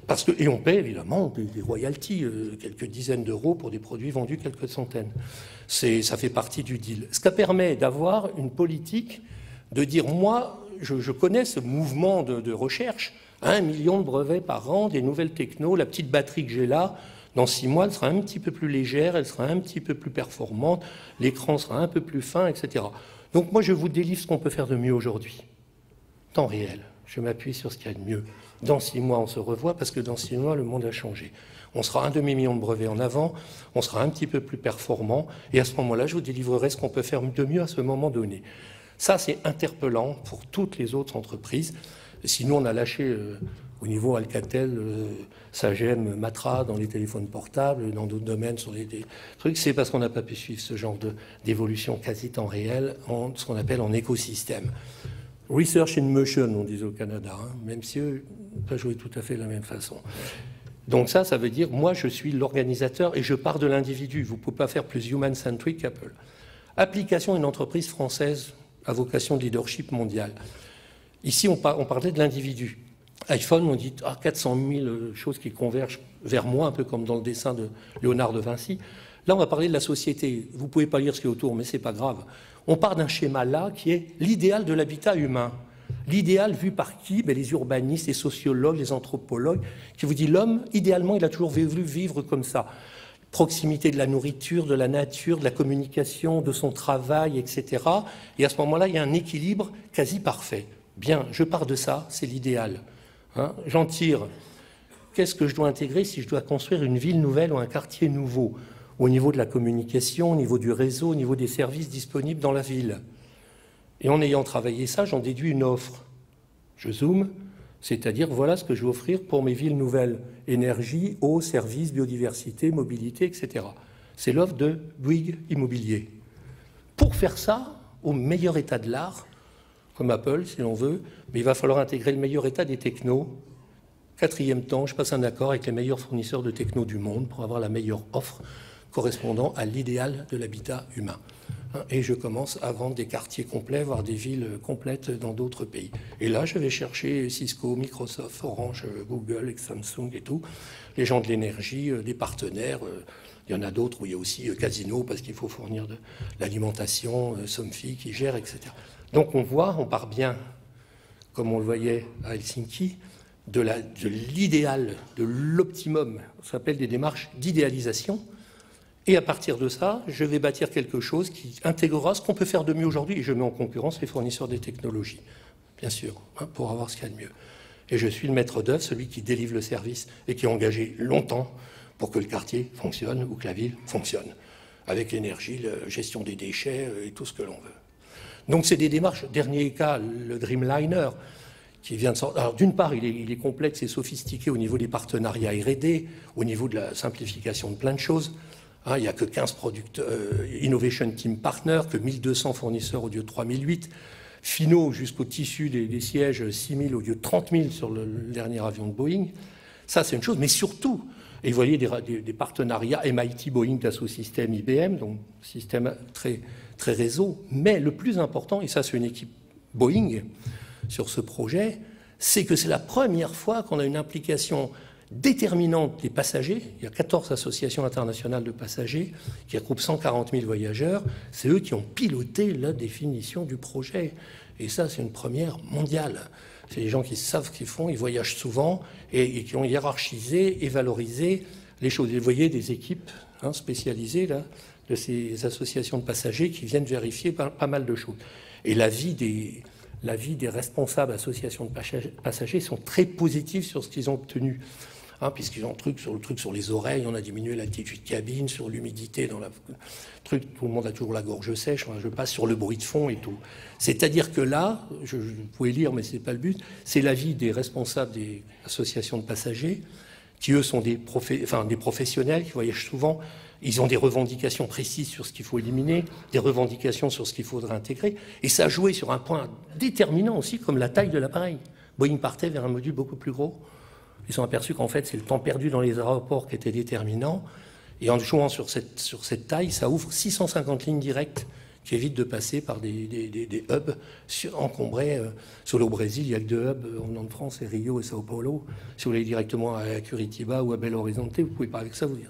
Parce que, et on paie évidemment des royalties, quelques dizaines d'euros pour des produits vendus quelques centaines. Ça fait partie du deal. Ce qui permet d'avoir une politique de dire, moi, je connais ce mouvement de recherche, 1 million de brevets par an, des nouvelles technos, la petite batterie que j'ai là, dans 6 mois, elle sera un petit peu plus légère, elle sera un petit peu plus performante, l'écran sera un peu plus fin, etc. Donc moi, je vous délivre ce qu'on peut faire de mieux aujourd'hui. Temps réel. Je m'appuie sur ce qu'il y a de mieux. Dans 6 mois, on se revoit parce que dans 6 mois, le monde a changé. On sera 1 demi-million de brevets en avant, on sera un petit peu plus performant et à ce moment-là, je vous délivrerai ce qu'on peut faire de mieux à ce moment donné. Ça, c'est interpellant pour toutes les autres entreprises. Sinon, on a lâché au niveau Alcatel, Sagem, Matra dans les téléphones portables, dans d'autres domaines sur les trucs. C'est parce qu'on n'a pas pu suivre ce genre d'évolution quasi temps réel en ce qu'on appelle en écosystème. Research in motion, on disait au Canada, hein, même si eux n'ont pas joué tout à fait de la même façon. Donc ça veut dire, moi, je suis l'organisateur et je pars de l'individu. Vous ne pouvez pas faire plus human-centric qu'Apple. Application d'une entreprise française à vocation de leadership mondial. Ici, on parlait de l'individu. iPhone, on dit 400 000 choses qui convergent vers moi, un peu comme dans le dessin de Léonard de Vinci. Là, on va parler de la société. Vous ne pouvez pas lire ce qui est autour, mais ce n'est pas grave. On part d'un schéma là qui est l'idéal de l'habitat humain. L'idéal vu par qui? Les urbanistes, les sociologues, les anthropologues, qui vous dit l'homme, idéalement, il a toujours voulu vivre comme ça. Proximité de la nourriture, de la nature, de la communication, de son travail, etc. Et à ce moment-là, il y a un équilibre quasi parfait. Bien, je pars de ça, c'est l'idéal. Hein, j'en tire. Qu'est-ce que je dois intégrer si je dois construire une ville nouvelle ou un quartier nouveau? Au niveau de la communication, au niveau du réseau, au niveau des services disponibles dans la ville. Et en ayant travaillé ça, j'en déduis une offre. Je zoome, C'est-à-dire, voilà ce que je vais offrir pour mes villes nouvelles. Énergie, eau, services, biodiversité, mobilité, etc. C'est l'offre de Bouygues Immobilier. Pour faire ça, au meilleur état de l'art, comme Apple, si l'on veut, mais il va falloir intégrer le meilleur état des technos. Quatrième temps, je passe un accord avec les meilleurs fournisseurs de techno du monde pour avoir la meilleure offre correspondant à l'idéal de l'habitat humain. Et je commence à vendre des quartiers complets, voire des villes complètes dans d'autres pays. Et là, je vais chercher Cisco, Microsoft, Orange, Google, Samsung et tout, les gens de l'énergie, des partenaires. Il y en a d'autres où il y a aussi Casino, parce qu'il faut fournir de l'alimentation, Somfy qui gère, etc. Donc on voit, on part bien, comme on le voyait à Helsinki, de l'idéal, de l'optimum. Ça s'appelle des démarches d'idéalisation. Et à partir de ça, je vais bâtir quelque chose qui intégrera ce qu'on peut faire de mieux aujourd'hui. Et je mets en concurrence les fournisseurs des technologies, bien sûr, pour avoir ce qu'il y a de mieux. Et je suis le maître d'œuvre, celui qui délivre le service et qui est engagé longtemps pour que le quartier fonctionne ou que la ville fonctionne, avec l'énergie, la gestion des déchets et tout ce que l'on veut. Donc c'est des démarches. Dernier cas, le Dreamliner, qui vient de sortir. Alors d'une part, il est complexe et sophistiqué au niveau des partenariats R&D, au niveau de la simplification de plein de choses. Il n'y a que 15 Innovation Team Partners, que 1200 fournisseurs au lieu de 3008. Finaux jusqu'au tissu des sièges, 6000 au lieu de 30 000 sur le dernier avion de Boeing. Ça, c'est une chose. Mais surtout, et vous voyez des partenariats MIT, Boeing, Dassault Systèmes, IBM, donc système très, très réseau. Mais le plus important, et ça, c'est une équipe Boeing sur ce projet, c'est que c'est la première fois qu'on a une implication déterminante des passagers. Il y a 14 associations internationales de passagers qui regroupent 140 000 voyageurs. C'est eux qui ont piloté la définition du projet. Et ça, c'est une première mondiale. C'est des gens qui savent ce qu'ils font, ils voyagent souvent et qui ont hiérarchisé et valorisé les choses. Vous voyez des équipes spécialisées là, de ces associations de passagers qui viennent vérifier pas mal de choses. Et l'avis des responsables associations de passagers sont très positifs sur ce qu'ils ont obtenu. Puisqu'ils ont le truc sur les oreilles, on a diminué l'altitude cabine, sur l'humidité dans la truc, tout le monde a toujours la gorge sèche, je passe sur le bruit de fond et tout. C'est-à-dire que là, vous pouvez lire, mais c'est pas le but, c'est l'avis des responsables des associations de passagers, qui eux sont des professionnels qui voyagent souvent. Ils ont des revendications précises sur ce qu'il faut éliminer, des revendications sur ce qu'il faudra intégrer, et ça a joué sur un point déterminant aussi, comme la taille de l'appareil. Boeing partait vers un module beaucoup plus gros. Ils sont aperçus qu'en fait, c'est le temps perdu dans les aéroports qui était déterminant. Et en jouant sur cette taille, ça ouvre 650 lignes directes qui évitent de passer par des hubs encombrés. Sur le Brésil, il y a que 2 hubs en Nord-France, c'est Rio et Sao Paulo. Si vous voulez directement à Curitiba ou à Belo Horizonte, vous pouvez pas avec ça, vous direz.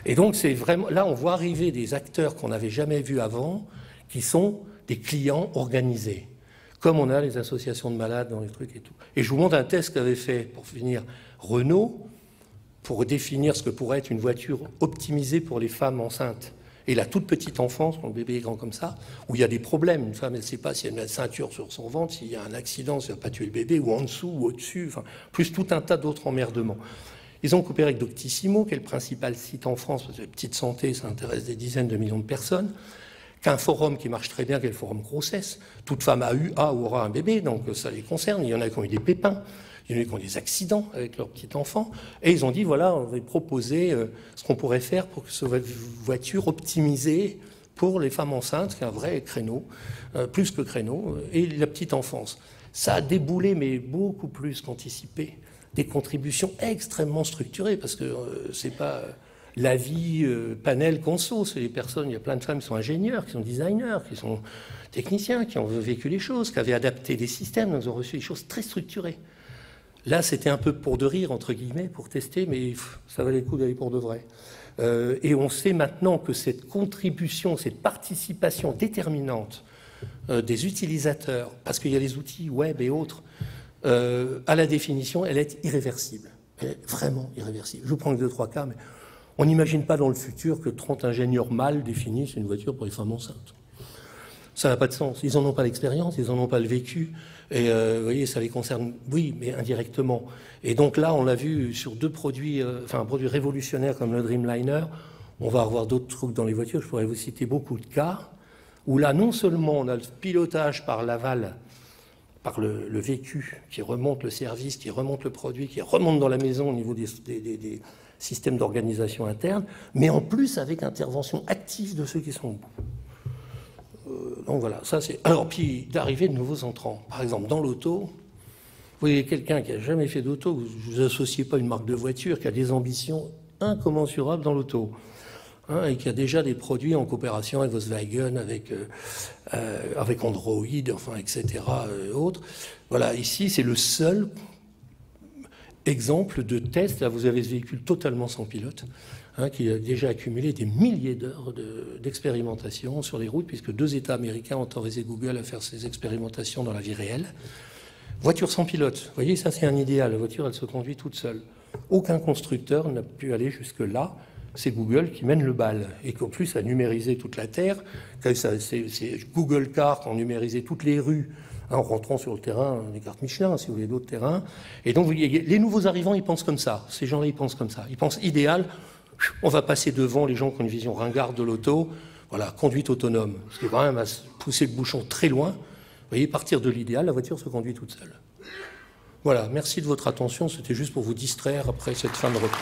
Et donc, c'est vraiment là, on voit arriver des acteurs qu'on n'avait jamais vus avant, qui sont des clients organisés. Comme on a les associations de malades dans les trucs et tout. Et je vous montre un test qu'avait fait, pour finir, Renault, pour définir ce que pourrait être une voiture optimisée pour les femmes enceintes. Et la toute petite enfance, quand le bébé est grand comme ça, où il y a des problèmes. Une femme, elle ne sait pas si elle met la ceinture sur son ventre, s'il y a un accident, ça ne va pas tuer le bébé, ou en dessous, ou au-dessus, plus tout un tas d'autres emmerdements. Ils ont coopéré avec Doctissimo, qui est le principal site en France, parce que la petite santé, ça intéresse des dizaines de millions de personnes, qu'un forum qui marche très bien, qui est le forum grossesse. Toute femme a ou aura un bébé, donc ça les concerne. Il y en a qui ont eu des pépins, il y en a qui ont eu des accidents avec leur petit enfant. Et ils ont dit, voilà, on va proposer ce qu'on pourrait faire pour que ce soit une voiture optimisée pour les femmes enceintes, qui est un vrai créneau, plus que créneau, et la petite enfance. Ça a déboulé, mais beaucoup plus qu'anticipé, des contributions extrêmement structurées, parce que c'est pas... La vie panel conso, c'est les personnes, il y a plein de femmes qui sont ingénieurs, qui sont designers, qui sont techniciens, qui ont vécu les choses, qui avaient adapté des systèmes, donc ils ont reçu des choses très structurées. Là, c'était un peu pour de rire, entre guillemets, pour tester, mais ça valait le coup d'aller pour de vrai. Et on sait maintenant que cette contribution, cette participation déterminante des utilisateurs, parce qu'il y a les outils web et autres, à la définition, elle est irréversible. Elle est vraiment irréversible. Je vous prends que 2-3 cas, mais... On n'imagine pas dans le futur que 30 ingénieurs mâles définissent une voiture pour les femmes enceintes. Ça n'a pas de sens. Ils n'en ont pas l'expérience, ils n'en ont pas le vécu. Et vous voyez, ça les concerne, oui, mais indirectement. Et donc là, on l'a vu sur 2 produits, un produit révolutionnaire comme le Dreamliner. On va avoir d'autres trucs dans les voitures. Je pourrais vous citer beaucoup de cas où là, non seulement on a le pilotage par l'aval, par le vécu, qui remonte le service, qui remonte le produit, qui remonte dans la maison au niveau des systèmes d'organisation interne, mais en plus avec intervention active de ceux qui sont au bout. Donc voilà, ça c'est... Alors, puis d'arriver de nouveaux entrants. Par exemple, dans l'auto, vous voyez quelqu'un qui n'a jamais fait d'auto, vous associez pas une marque de voiture, qui a des ambitions incommensurables dans l'auto, hein, et qui a déjà des produits en coopération avec Volkswagen, avec Android, enfin, etc., autres. Voilà, ici, c'est le seul exemple de test. Là, vous avez ce véhicule totalement sans pilote, hein, qui a déjà accumulé des milliers d'heures d'expérimentation sur les routes, puisque 2 États américains ont autorisé Google à faire ces expérimentations dans la vie réelle. Voiture sans pilote. Vous voyez, ça, c'est un idéal. La voiture, elle se conduit toute seule. Aucun constructeur n'a pu aller jusque-là. C'est Google qui mène le bal. Et qu'en plus, a numérisé toute la Terre. C'est Google Cars qui a numérisé toutes les rues, en rentrant sur le terrain des cartes Michelin, si vous voulez, d'autres terrains. Et donc, les nouveaux arrivants, ils pensent comme ça. Ces gens-là, ils pensent comme ça. Ils pensent idéal. On va passer devant les gens qui ont une vision ringarde de l'auto. Voilà, conduite autonome. Ce qui est quand même à pousser le bouchon très loin. Vous voyez, partir de l'idéal, la voiture se conduit toute seule. Voilà, merci de votre attention. C'était juste pour vous distraire après cette fin de repas.